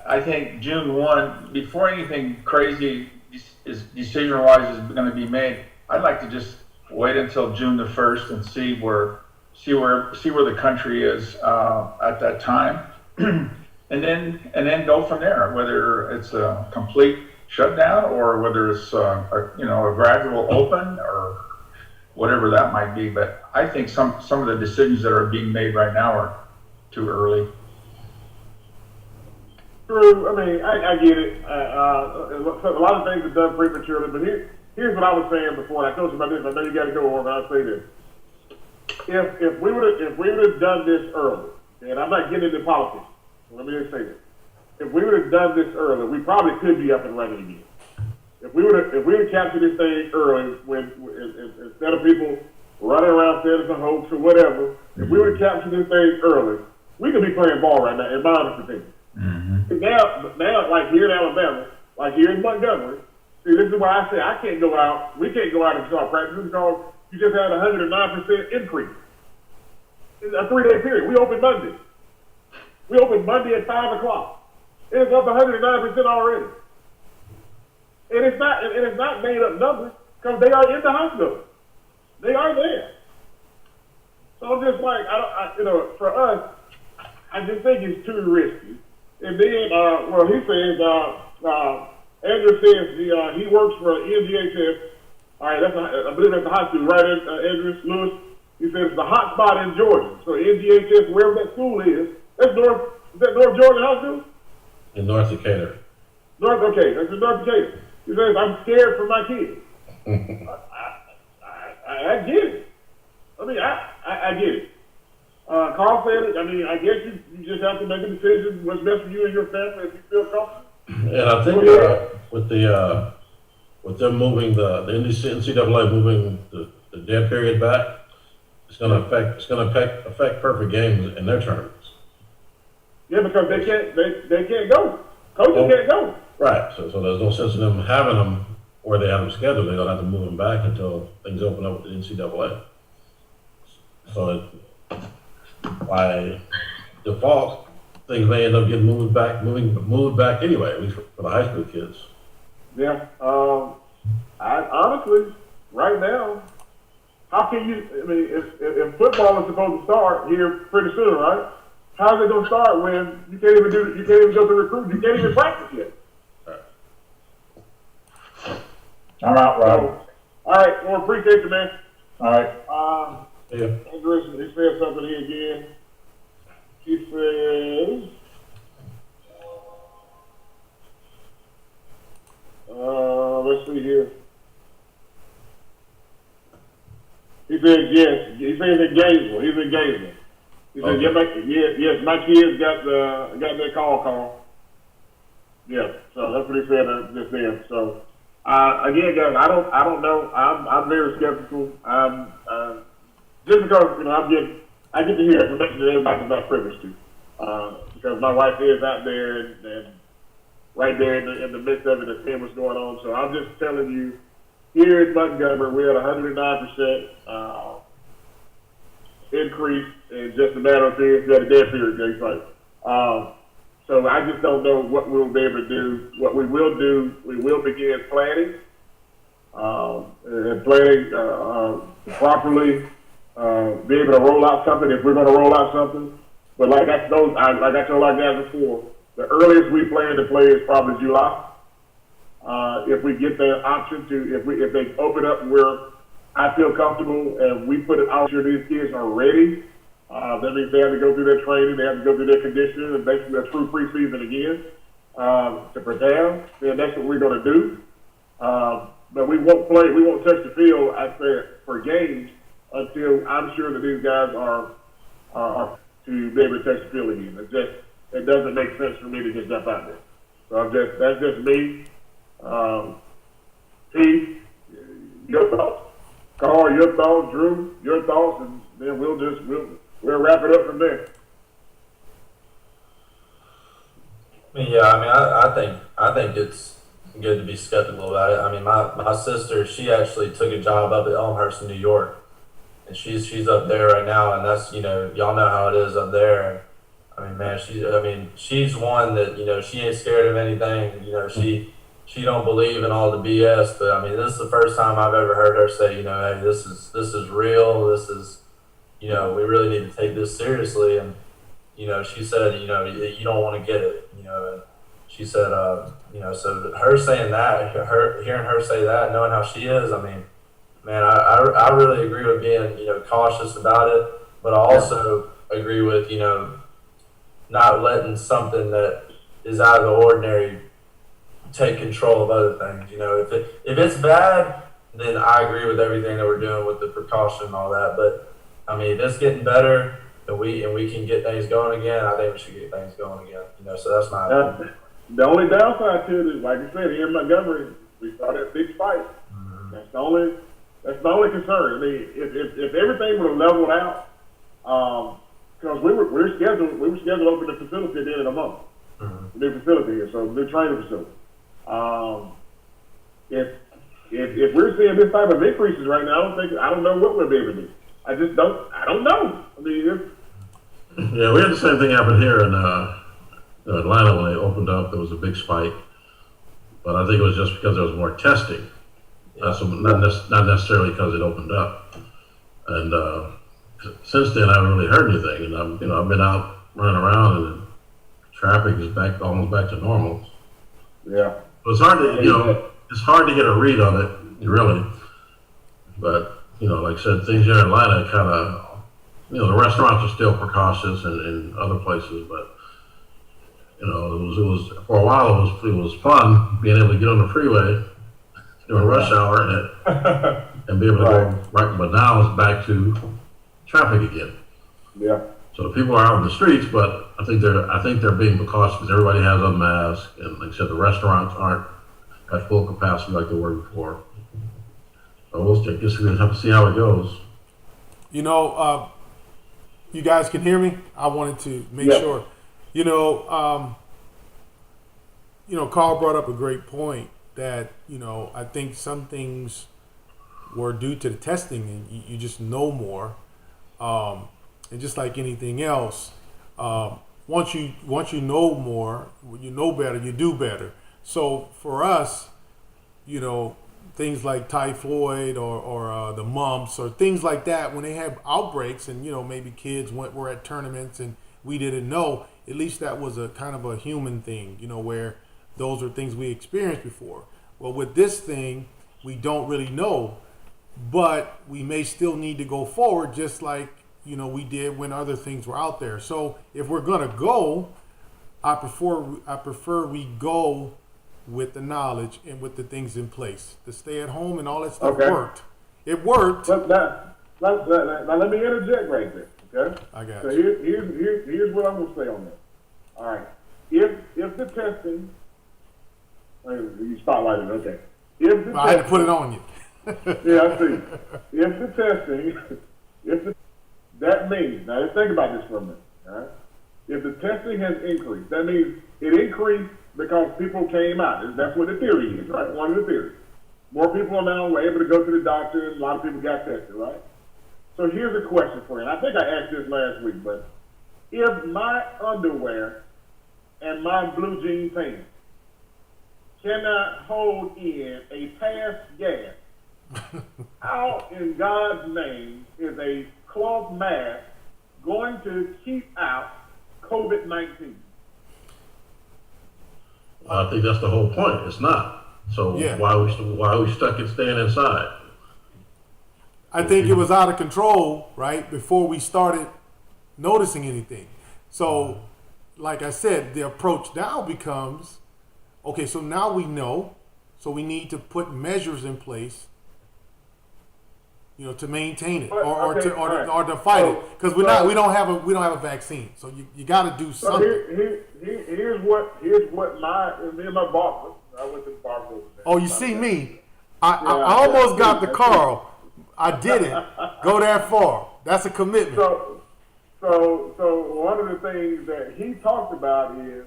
I think June 1, before anything crazy decision-wise is going to be made, I'd like to just wait until June the 1st and see where the country is at that time, and then go from there. Whether it's a complete shutdown or whether it's a gradual open or whatever that might be. But I think some of the decisions that are being made right now are too early. True. I mean, I get it. A lot of things are done prematurely, but here's what I was saying before, and I told you about this. I know you got to go on, but I'll say this. If we would have done this early, and I'm not getting into politics, let me just say this. If we would have done this early, we probably could be up and running again. If we would have captured this thing early, instead of people running around saying it's a hoax or whatever, if we would have captured this thing early, we could be playing ball right now, in my honest opinion. Mm-hmm. Now, like here in Alabama, like here in Montgomery, see, this is why I say we can't go out and start practicing because you just had a 109% increase. In a 3-day period. We opened Monday. We opened Monday at 5 o'clock. It's up 109% already. And it's not made up numbers because they are in the hospital. They are there. So I'm just like, for us, I just think it's too risky. And then, he says, Andrew says he works for NGHS. All right, I believe that's the high school, right, Andrew Lewis? He says the hot spot in Georgia. So NGHS, wherever that school is North Georgia High School? In North Decatur. Okay, that's in North Decatur. He says, I'm scared for my kids. I get it. I mean, I get it. Carl said it. I mean, I guess you just have to make a decision what's best for you and your family if you feel comfortable. And I think with them moving the NCAA moving the dead period back, it's going to affect perfect games in their tournaments. Yeah, because they can't go. Coaches can't go. Right. So there's no sense in them having them where they have them scheduled. They're going to have to move them back until things open up with the NCAA. So by default, things may end up getting moved back anyway, at least for the high school kids. Yeah. I honestly, right now, how can you? I mean, if football is supposed to start here pretty soon, right? How's it going to start when you can't even go to recruit, you can't even practice yet? I'm out, Rob. All right, well, appreciate you, man. All right. Yeah. Andrew, he said something here again. He says, let's see here. He says yes. He says in Gainesville. He's in Gainesville. He says, yes, my kids got their call. Yeah, so that's what he said just then. So again, guys, I don't know. I'm very skeptical. Just because I get to hear information that everybody's not privileged to, because my wife is out there and right there in the midst of it and seeing what's going on. So I'm just telling you, here in Montgomery, we're at 109% increase in just a matter of things. We had a dead period, Jay. So I just don't know what we'll be able to do. What we will do, we will begin planning and planning properly. Be able to roll out something if we're going to roll out something. But like I told our guys before, the earliest we plan to play is probably July. If we get the option to, if they open up where I feel comfortable and we put it out sure these kids are ready, that means they have to go through their training, they have to go through their conditioning, and basically a true preseason again to prepare. Then that's what we're going to do. But we won't touch the field, I said, for games until I'm sure that these guys are to be able to touch the field again. It doesn't make sense for me to just jump out there. So that's just me. Pete, your thoughts. Carl, your thoughts. Drew, your thoughts, and then we'll wrap it up from there. I think it's good to be skeptical about it. I mean, my sister, she actually took a job up at Elmhurst in New York, and she's up there right now, and that's, y'all know how it is up there. I mean, man, she's one that, she ain't scared of anything. She don't believe in all the BS, but I mean, this is the first time I've ever heard her say, hey, this is real. This is, we really need to take this seriously. And, she said, you don't want to get it, and she said, so her saying that, hearing her say that, knowing how she is, I mean, man, I really agree with being, cautious about it, but I also agree with, not letting something that is out of the ordinary take control of other things. If it's bad, then I agree with everything that we're doing with the precaution and all that. But I mean, if it's getting better and we can get things going again, I think we should get things going again. So that's my opinion. The only downside to it is, like I said, here in Montgomery, we started a big fight. Mm-hmm. That's the only concern. I mean, if everything would have leveled out, because we were scheduled to open the facility at the end of the month. Mm-hmm. The new facility here, so new training facility. If we're seeing this type of increases right now, I don't know what we'll be able to do. I don't know. I mean, yeah, we had the same thing happen here in Atlanta when they opened up. There was a big spike, but I think it was just because there was more testing. Not necessarily because it opened up. And since then, I haven't really heard anything, and I've been out running around, and traffic is almost back to normal. Yeah. So it's hard to, it's hard to get a read on it, really. But like I said, things here in Atlanta kind of, the restaurants are still precautious, and other places, but it was for a while it was fun being able to get on the freeway during rush hour and be able to go right. But now it's back to traffic again. Yeah. So people are out in the streets, but I think they're being precautious because everybody has a mask, and like I said, the restaurants aren't at full capacity like they were before. So we'll have to see how it goes. You guys can hear me? I wanted to make sure. Carl brought up a great point that, I think some things were due to the testing, and you just know more. And just like anything else, once you know more, you know better, you do better. So for us, things like typhoid or the mumps or things like that, when they have outbreaks and, maybe kids were at tournaments and we didn't know, at least that was a kind of a human thing, where those are things we experienced before. Well, with this thing, we don't really know, but we may still need to go forward just like, we did when other things were out there. So if we're going to go, I prefer we go with the knowledge and with the things in place. The stay at home and all that stuff worked. It worked. Now let me interject right there. Okay. I got so you. Here's what I'm gonna say on that. All right. If the testing, you spotlighted. Okay. I had to put it on you. Yeah, I see. If the testing, that means, now let's think about this for a minute. All right. If the testing has increased, that means it increased because people came out. That's what the theory is, right? One of the theories. More people are now able to go to the doctor, and a lot of people got tested, right? So here's a question for you. And I think I asked this last week, but if my underwear and my blue jean pants cannot hold in a past gas, how in God's name is a cloth mask going to keep out COVID-19? I think that's the whole point. It's not. So why are we stuck at staying inside? I think it was out of control, right, before we started noticing anything. So, like I said, the approach now becomes, okay, so now we know, so we need to put measures in place, to maintain it or to fight it, because we don't have a vaccine. So you got to do something. Here's what me and my barber. I went to the barber. Oh, you see me? I almost got the Carl. I didn't go that far. That's a commitment. So one of the things that he talked about is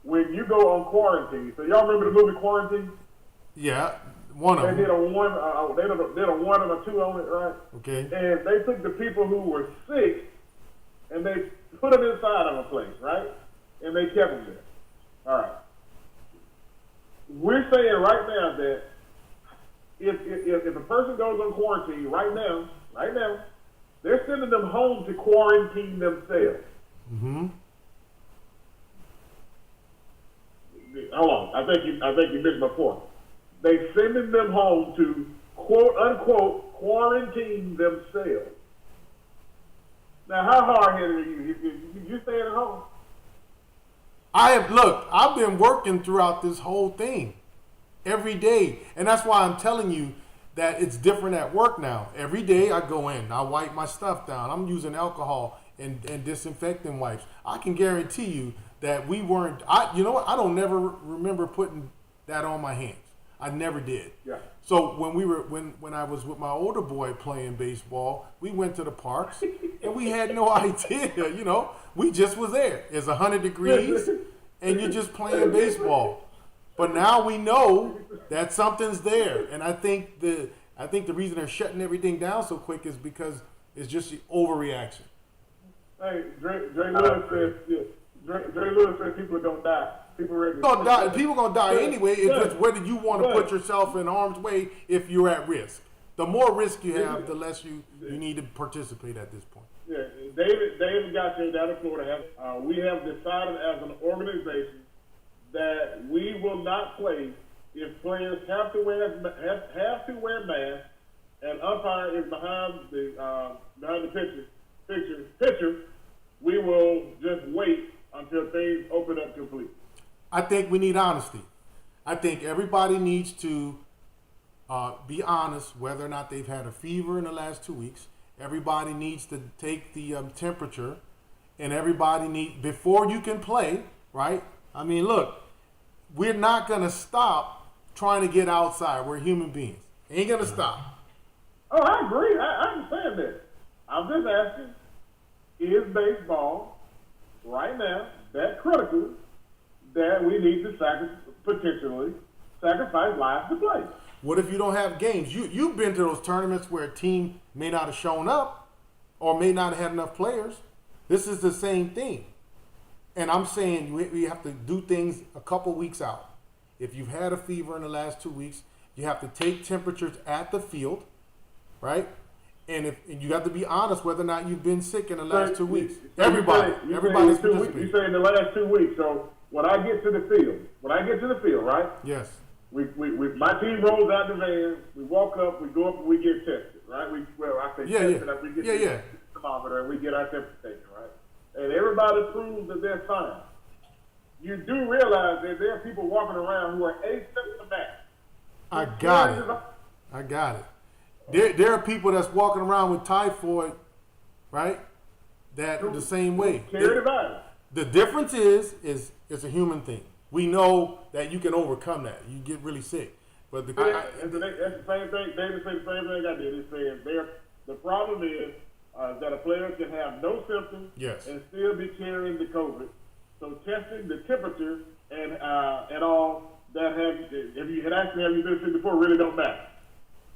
when you go on quarantine. So y'all remember the movie Quarantine? Yeah, one of them. They did a 1 and a 2 on it, right? Okay. And they took the people who were sick and they put them inside of a place, right? And they kept them there. All right. We're saying right now that if a person goes on quarantine right now, they're sending them home to quarantine themselves. Mm-hmm. Hold on, I think you missed my point. They're sending them home to quote unquote quarantine themselves. Now, how hard-headed are you? You staying at home? I've been working throughout this whole thing every day. And that's why I'm telling you that it's different at work now. Every day I go in, I wipe my stuff down. I'm using alcohol and disinfectant wipes. I can guarantee you that we weren't, you know what? I don't never remember putting that on my hands. I never did. Yeah. So when I was with my older boy playing baseball, we went to the parks and we had no idea, we just was there. It's 100 degrees and you're just playing baseball. But now we know that something's there. And I think the reason they're shutting everything down so quick is because it's just the overreaction. Hey, Dre Lewis said people don't die. People gonna die anyway. It's just whether you want to put yourself in harm's way if you're at risk. The more risk you have, the less you need to participate at this point. Yeah, David got you down in Florida. We have decided as an organization that we will not play if players have to wear masks and umpire is behind the pitcher. We will just wait until things open up completely. I think we need honesty. I think everybody needs to be honest whether or not they've had a fever in the last 2 weeks. Everybody needs to take the temperature, and everybody before you can play, right? I mean, look, we're not going to stop trying to get outside. We're human beings. Ain't going to stop. Oh, I agree. I understand that. I'm just asking, is baseball right now that critical that we need to potentially sacrifice lives to play? What if you don't have games? You've been to those tournaments where a team may not have shown up or may not have had enough players. This is the same thing. And I'm saying we have to do things a couple weeks out. If you've had a fever in the last 2 weeks, you have to take temperatures at the field, right? And you have to be honest whether or not you've been sick in the last 2 weeks. Everybody's participating. You say in the last 2 weeks. So when I get to the field, right? Yes. My team rolls out the van. We walk up. We go up and we get tested, right? We get the thermometer and we get our temperature taken, right? And everybody proves that they're fine. You do realize that there are people walking around who are asymptomatic. I got it. There are people that's walking around with typhoid, right? That the same way. Carry the virus. The difference is it's a human thing. We know that you can overcome that. You get really sick, but that's the same thing. David said the same thing I did. He said the problem is that a player can have no symptoms and still be carrying the COVID. So testing the temperature and all that if you had actually have you been sick before really don't matter.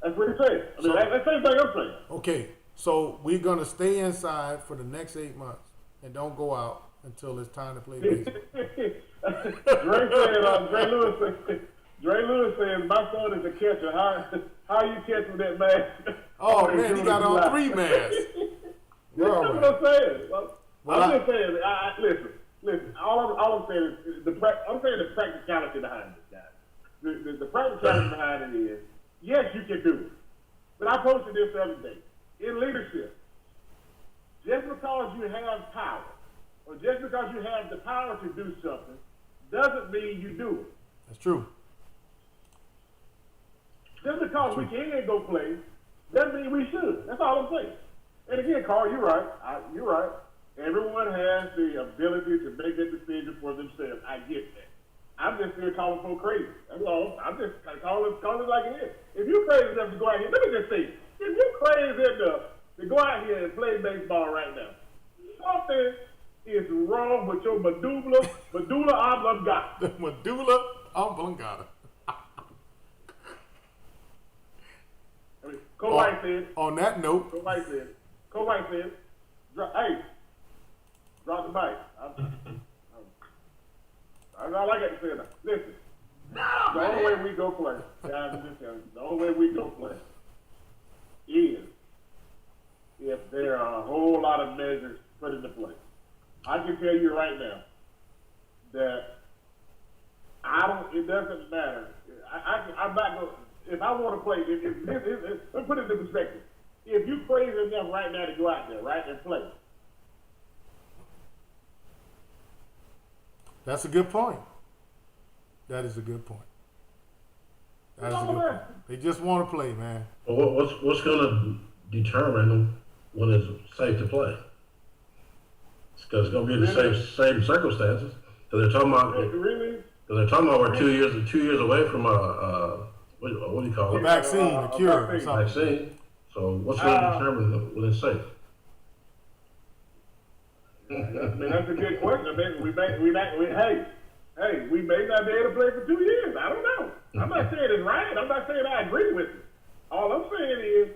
That's what he said. I mean, that's the same thing I'm saying. Okay, so we're gonna stay inside for the next 8 months and don't go out until it's time to play baseball. Dre Lewis says my son is a catcher. How you catch with that mask? Oh man, he got on 3 masks. That's what I'm saying. I'm just saying. Listen. All I'm saying is the practicality behind this, guys. The practicality behind it is, yes, you can do it. But I posted this the other day. In leadership, just because you have power, or just because you have the power to do something, doesn't mean you do it. That's true. Just because we can go play, doesn't mean we should. That's all I'm saying. And again, Carl, you're right. You're right. Everyone has the ability to make that decision for themselves. I get that. I'm just here calling folk crazy. That's all. I'm just calling it like it is. If you're crazy enough to go out here, let me just say, if you're crazy enough to go out here and play baseball right now, something is wrong with your medulla oblongata. The medulla oblongata. I mean, White said. On that note, White said, hey, drop the mic. That's all I got to say now. Listen, the only way we go play, guys, I'm just telling you, the only way we go play is if there are a whole lot of measures put into place. I can tell you right now that it doesn't matter. I'm not going to, if I want to play, let's put it into perspective. If you crazy enough right now to go out there, right, and play. That's a good point. That is a good point. That is a good point. They just want to play, man. Well, what's going to determine when it's safe to play? Because it's going to be the same circumstances. Because they're talking about we're 2 years away from what do you call it? A vaccine, a cure, or something. Vaccine. So what's going to determine when it's safe? I mean, that's a good question. I mean, we may not be able to play for 2 years. I don't know. I'm not saying it's right. I'm not saying I agree with it. All I'm saying is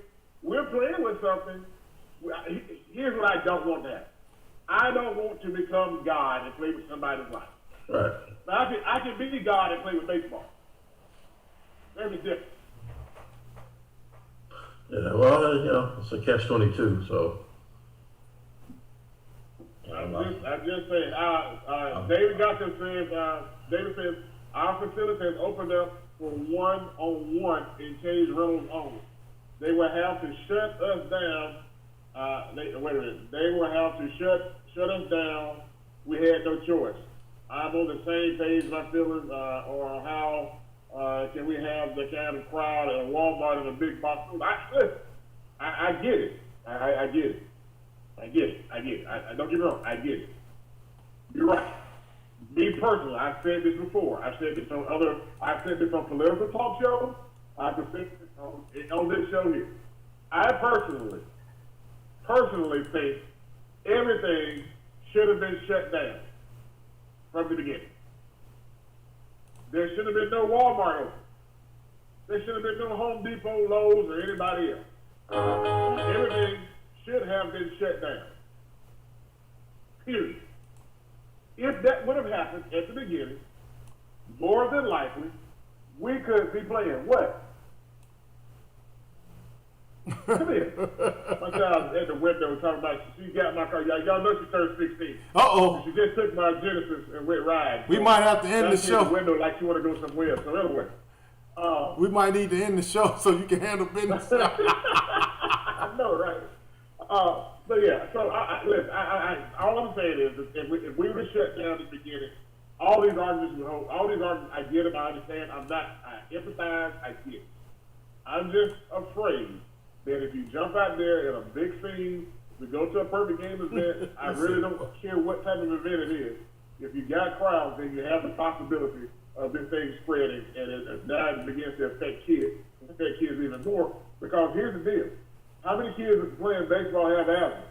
we're playing with something. Here's what I don't want to happen. I don't want to become God and play with somebody's life. Right. But I can be God and play with baseball. There's a difference. Yeah, well, it's a catch-22, so. I'm just saying. David Johnson says. David says our facility has opened up for one-on-one in case Reynolds only. They will have to shut us down. Wait a minute. They will have to shut us down. We had no choice. I'm on the same page with my feelings, or how can we have the kind of crowd at Walmart and a big box? I get it. I get it. I get it. I don't get me wrong. I get it. You're right. Me personally, I've said this before. I've said this on political talk shows. I've said this on this show here. I personally think everything should have been shut down from the beginning. There should have been no Walmart open. There should have been no Home Depot, Lowe's, or anybody else. Everything should have been shut down. Period. If that would have happened at the beginning, more than likely, we could be playing what? Come here. My child's at the window talking about she got my car. Y'all know she turned 16. Uh-oh. She just took my Genesis and went riding. We might have to end the show. The window like she want to go somewhere. So anyway. We might need to end the show so you can handle business. I know, right? But yeah, so listen, all I'm saying is if we were shut down at the beginning, all these arguments, I get them, I understand, I empathize, I get it. I'm just afraid that if you jump out there in a big scene, we go to a perfect game event, I really don't care what type of event it is. If you got crowds, then you have the possibility of this thing spreading, and now it begins to affect kids even more. Because here's the deal. How many kids playing baseball have asthma?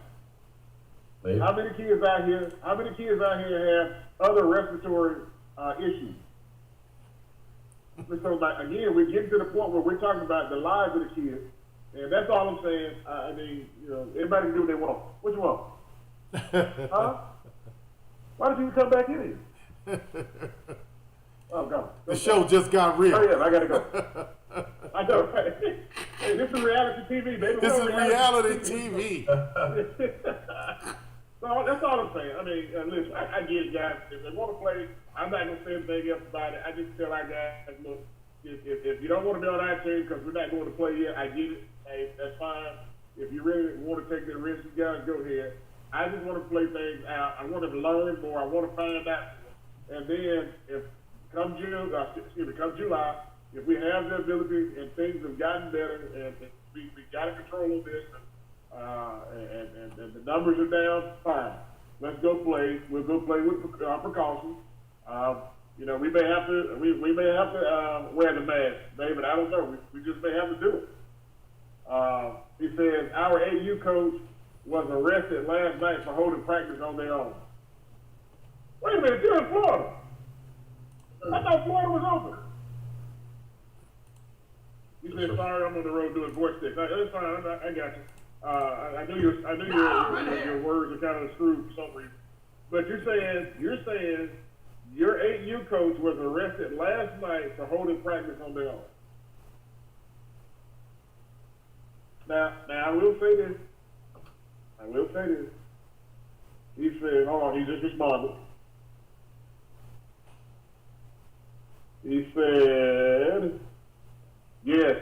Maybe. How many kids out here have other respiratory issues? So again, we're getting to the point where we're talking about the lives of the kids, and that's all I'm saying. I mean, everybody can do what they want. What you want? Huh? Why did you come back in here? Oh, go. The show just got real. Oh yeah, I gotta go. I know, right? Hey, this is reality TV, baby. This is reality TV. So that's all I'm saying. I mean, listen, I get it, guys. If they want to play, I'm not gonna say anything else about it. I just tell our guys, look, if you don't want to be on our team because we're not going to play yet, I get it. Hey, that's fine. If you really want to take that risk, you guys go ahead. I just want to play things out. I want to learn more. I want to find out. And then come July, if we have the ability and things have gotten better and we got control of this and the numbers are down, fine. Let's go play. We'll go play with precautions. We may have to wear the mask, David. I don't know. We just may have to do it. He says our AU coach was arrested last night for holding practice on their own. Wait a minute, you're in Florida. I thought Florida was open. You said, sorry, I'm on the road doing voice sticks. That's fine, I got you. I knew your words are kind of screwed for some reason. But you're saying your AU coach was arrested last night for holding practice on their own. Now I will say this. He said, hold on, he just responded. He said, yes,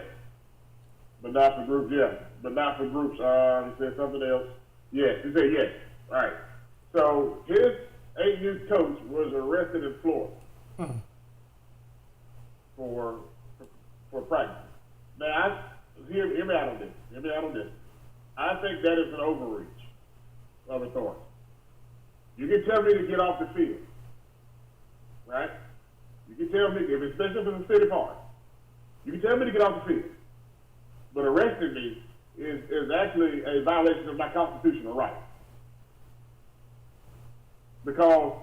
but not for groups. Yeah, but not for groups. He said something else. Yes, he said yes. All right. So his AU coach was arrested in Florida for practice. Now, hear me out on this. I think that is an overreach of authority. You can tell me to get off the field, right? You can tell me, especially if it's a city park, you can tell me to get off the field. But arresting me is actually a violation of my constitutional right. Because,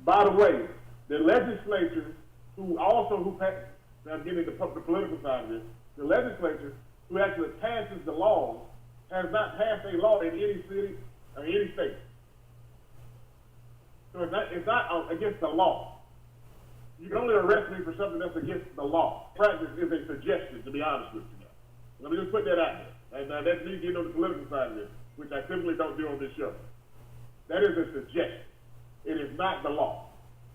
by the way, the legislature, I'm getting the political side of this, the legislature who actually passes the laws has not passed a law in any city or any state. So it's not against the law. You can only arrest me for something that's against the law. Practice is a suggestion, to be honest with you. Let me just put that out there. And that's me getting on the political side of this, which I simply don't do on this show. That is a suggestion. It is not the law.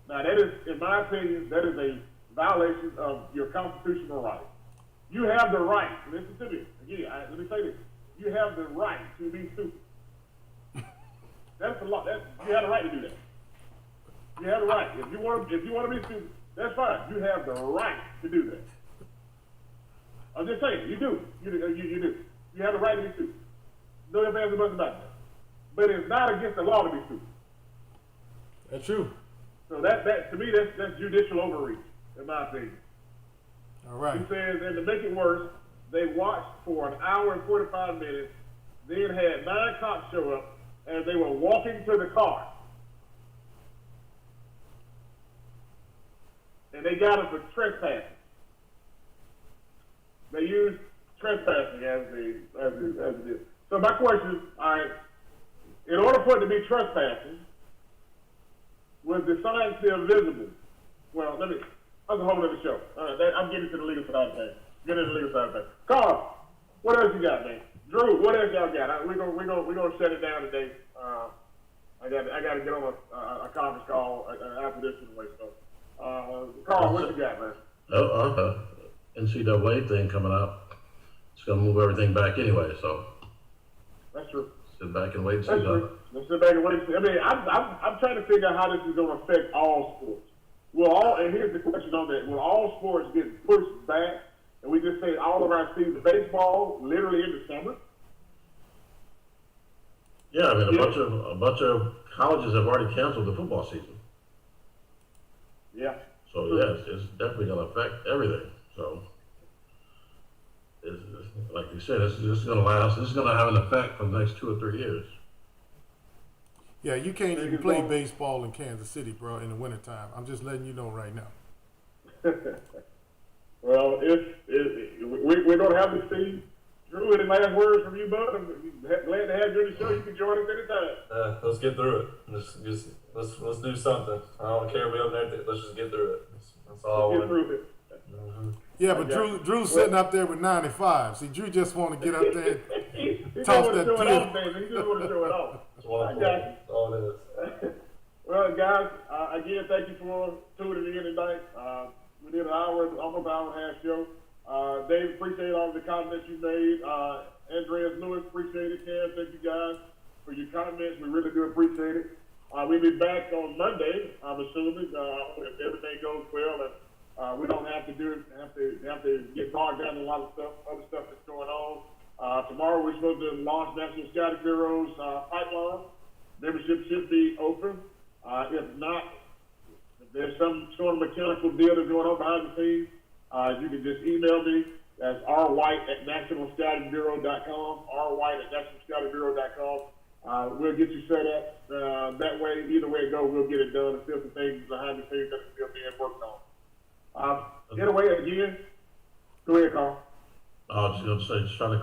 Now, that is, in my opinion, that is a violation of your constitutional right. You have the right, listen to this, again, let me say this. You have the right to be stupid. That's the law. You have the right to do that. You have the right. If you want to be stupid, that's fine. You have the right to do that. I'm just saying, you do. You do. You have the right to be stupid. No ifs, ands, or buts about that. But it's not against the law to be stupid. That's true. So that to me, that's judicial overreach, in my opinion. All right. He says, and to make it worse, they watched for an hour and 45 minutes, then had 9 cops show up as they were walking to the car. And they got us for trespassing. They used trespassing as it is. So my question is, all right, in order for it to be trespassing, was the sign still visible? Well, that's a whole other show. I'm getting to the legal side of things. Carl, what else you got, man? Drew, what else y'all got? We're gonna shut it down today. I got to get on a conference call after this anyway. So, Carl, what you got, man? NCAA thing coming up. It's gonna move everything back anyway. So that's true. Sit back and wait and see. That's true. Let's sit back and wait and see. I mean, I'm trying to figure out how this is going to affect all sports. And here's the question on that: will all sports get pushed back, and we just say all of our season baseball literally in the summer? Yeah, I mean a bunch of colleges have already canceled the football season. Yeah. So yes, it's definitely going to affect everything. So, it's, like you said, this is going to last. This is going to have an effect for the next 2 or 3 years. Yeah, you can't even play baseball in Kansas City, bro, in the wintertime. I'm just letting you know right now. Well, we're going to have to see. Drew, any last words from you, bud? I'm glad to have you on the show. You can join us anytime. Let's get through it. Let's do something. I don't care if we up there. Let's just get through it. That's all I want. Get through it. Mm-hmm. Yeah, but Drew's sitting up there with 95. See, Drew just want to get up there and toss that pill. pill. He just want to show it off. I got you. That's all it is. Well, guys, again, thank you for tuning in tonight. We did an almost hour and a half show. Dave, appreciate all the comments you made. Andreas Lewis, appreciate it. Cam, thank you guys for your comments. We really do appreciate it. We'll be back on Monday, I'm assuming, if everything goes well, and we don't have to get bogged down in a lot of other stuff that's going on. Tomorrow we're supposed to launch National Scouting Bureau's pipeline. Membership should be open. If not, if there's some sort of mechanical deal that's going on behind the scenes, you can just email me. That's rwhite@nationalscoutingbureau.com, rwhite@nationalscoutingbureau.com. We'll get you set up. That way, either way it goes, we'll get it done. There's still some things behind the scenes that are still being worked on. Anyway, again, go ahead, Carl. I was just going to say,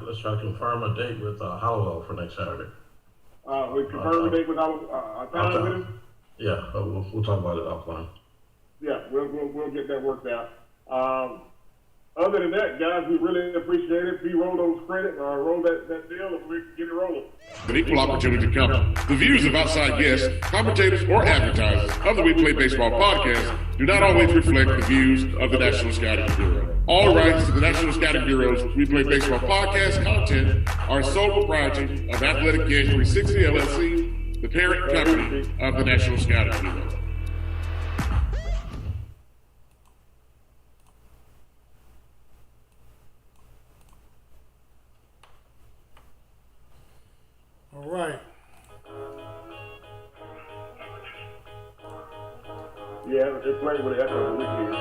let's try to confirm a date with Hollowell for next Saturday. We confirm the date with our time with him? Yeah, we'll talk about it offline. Yeah, we'll get that worked out. Other than that, guys, we really appreciate it. If you roll those credits or roll that deal, and we can get it rolling. An equal opportunity company. The views of outside guests, commentators, or advertisers of the We Play Baseball podcast do not always reflect the views of the National Scouting Bureau. All rights to the National Scouting Bureau's We Play Baseball podcast content are sole propriety of Athletic Edge 360 LLC, the parent company of the National Scouting Bureau. All right. Yeah, it's playing with the echo of the weekend.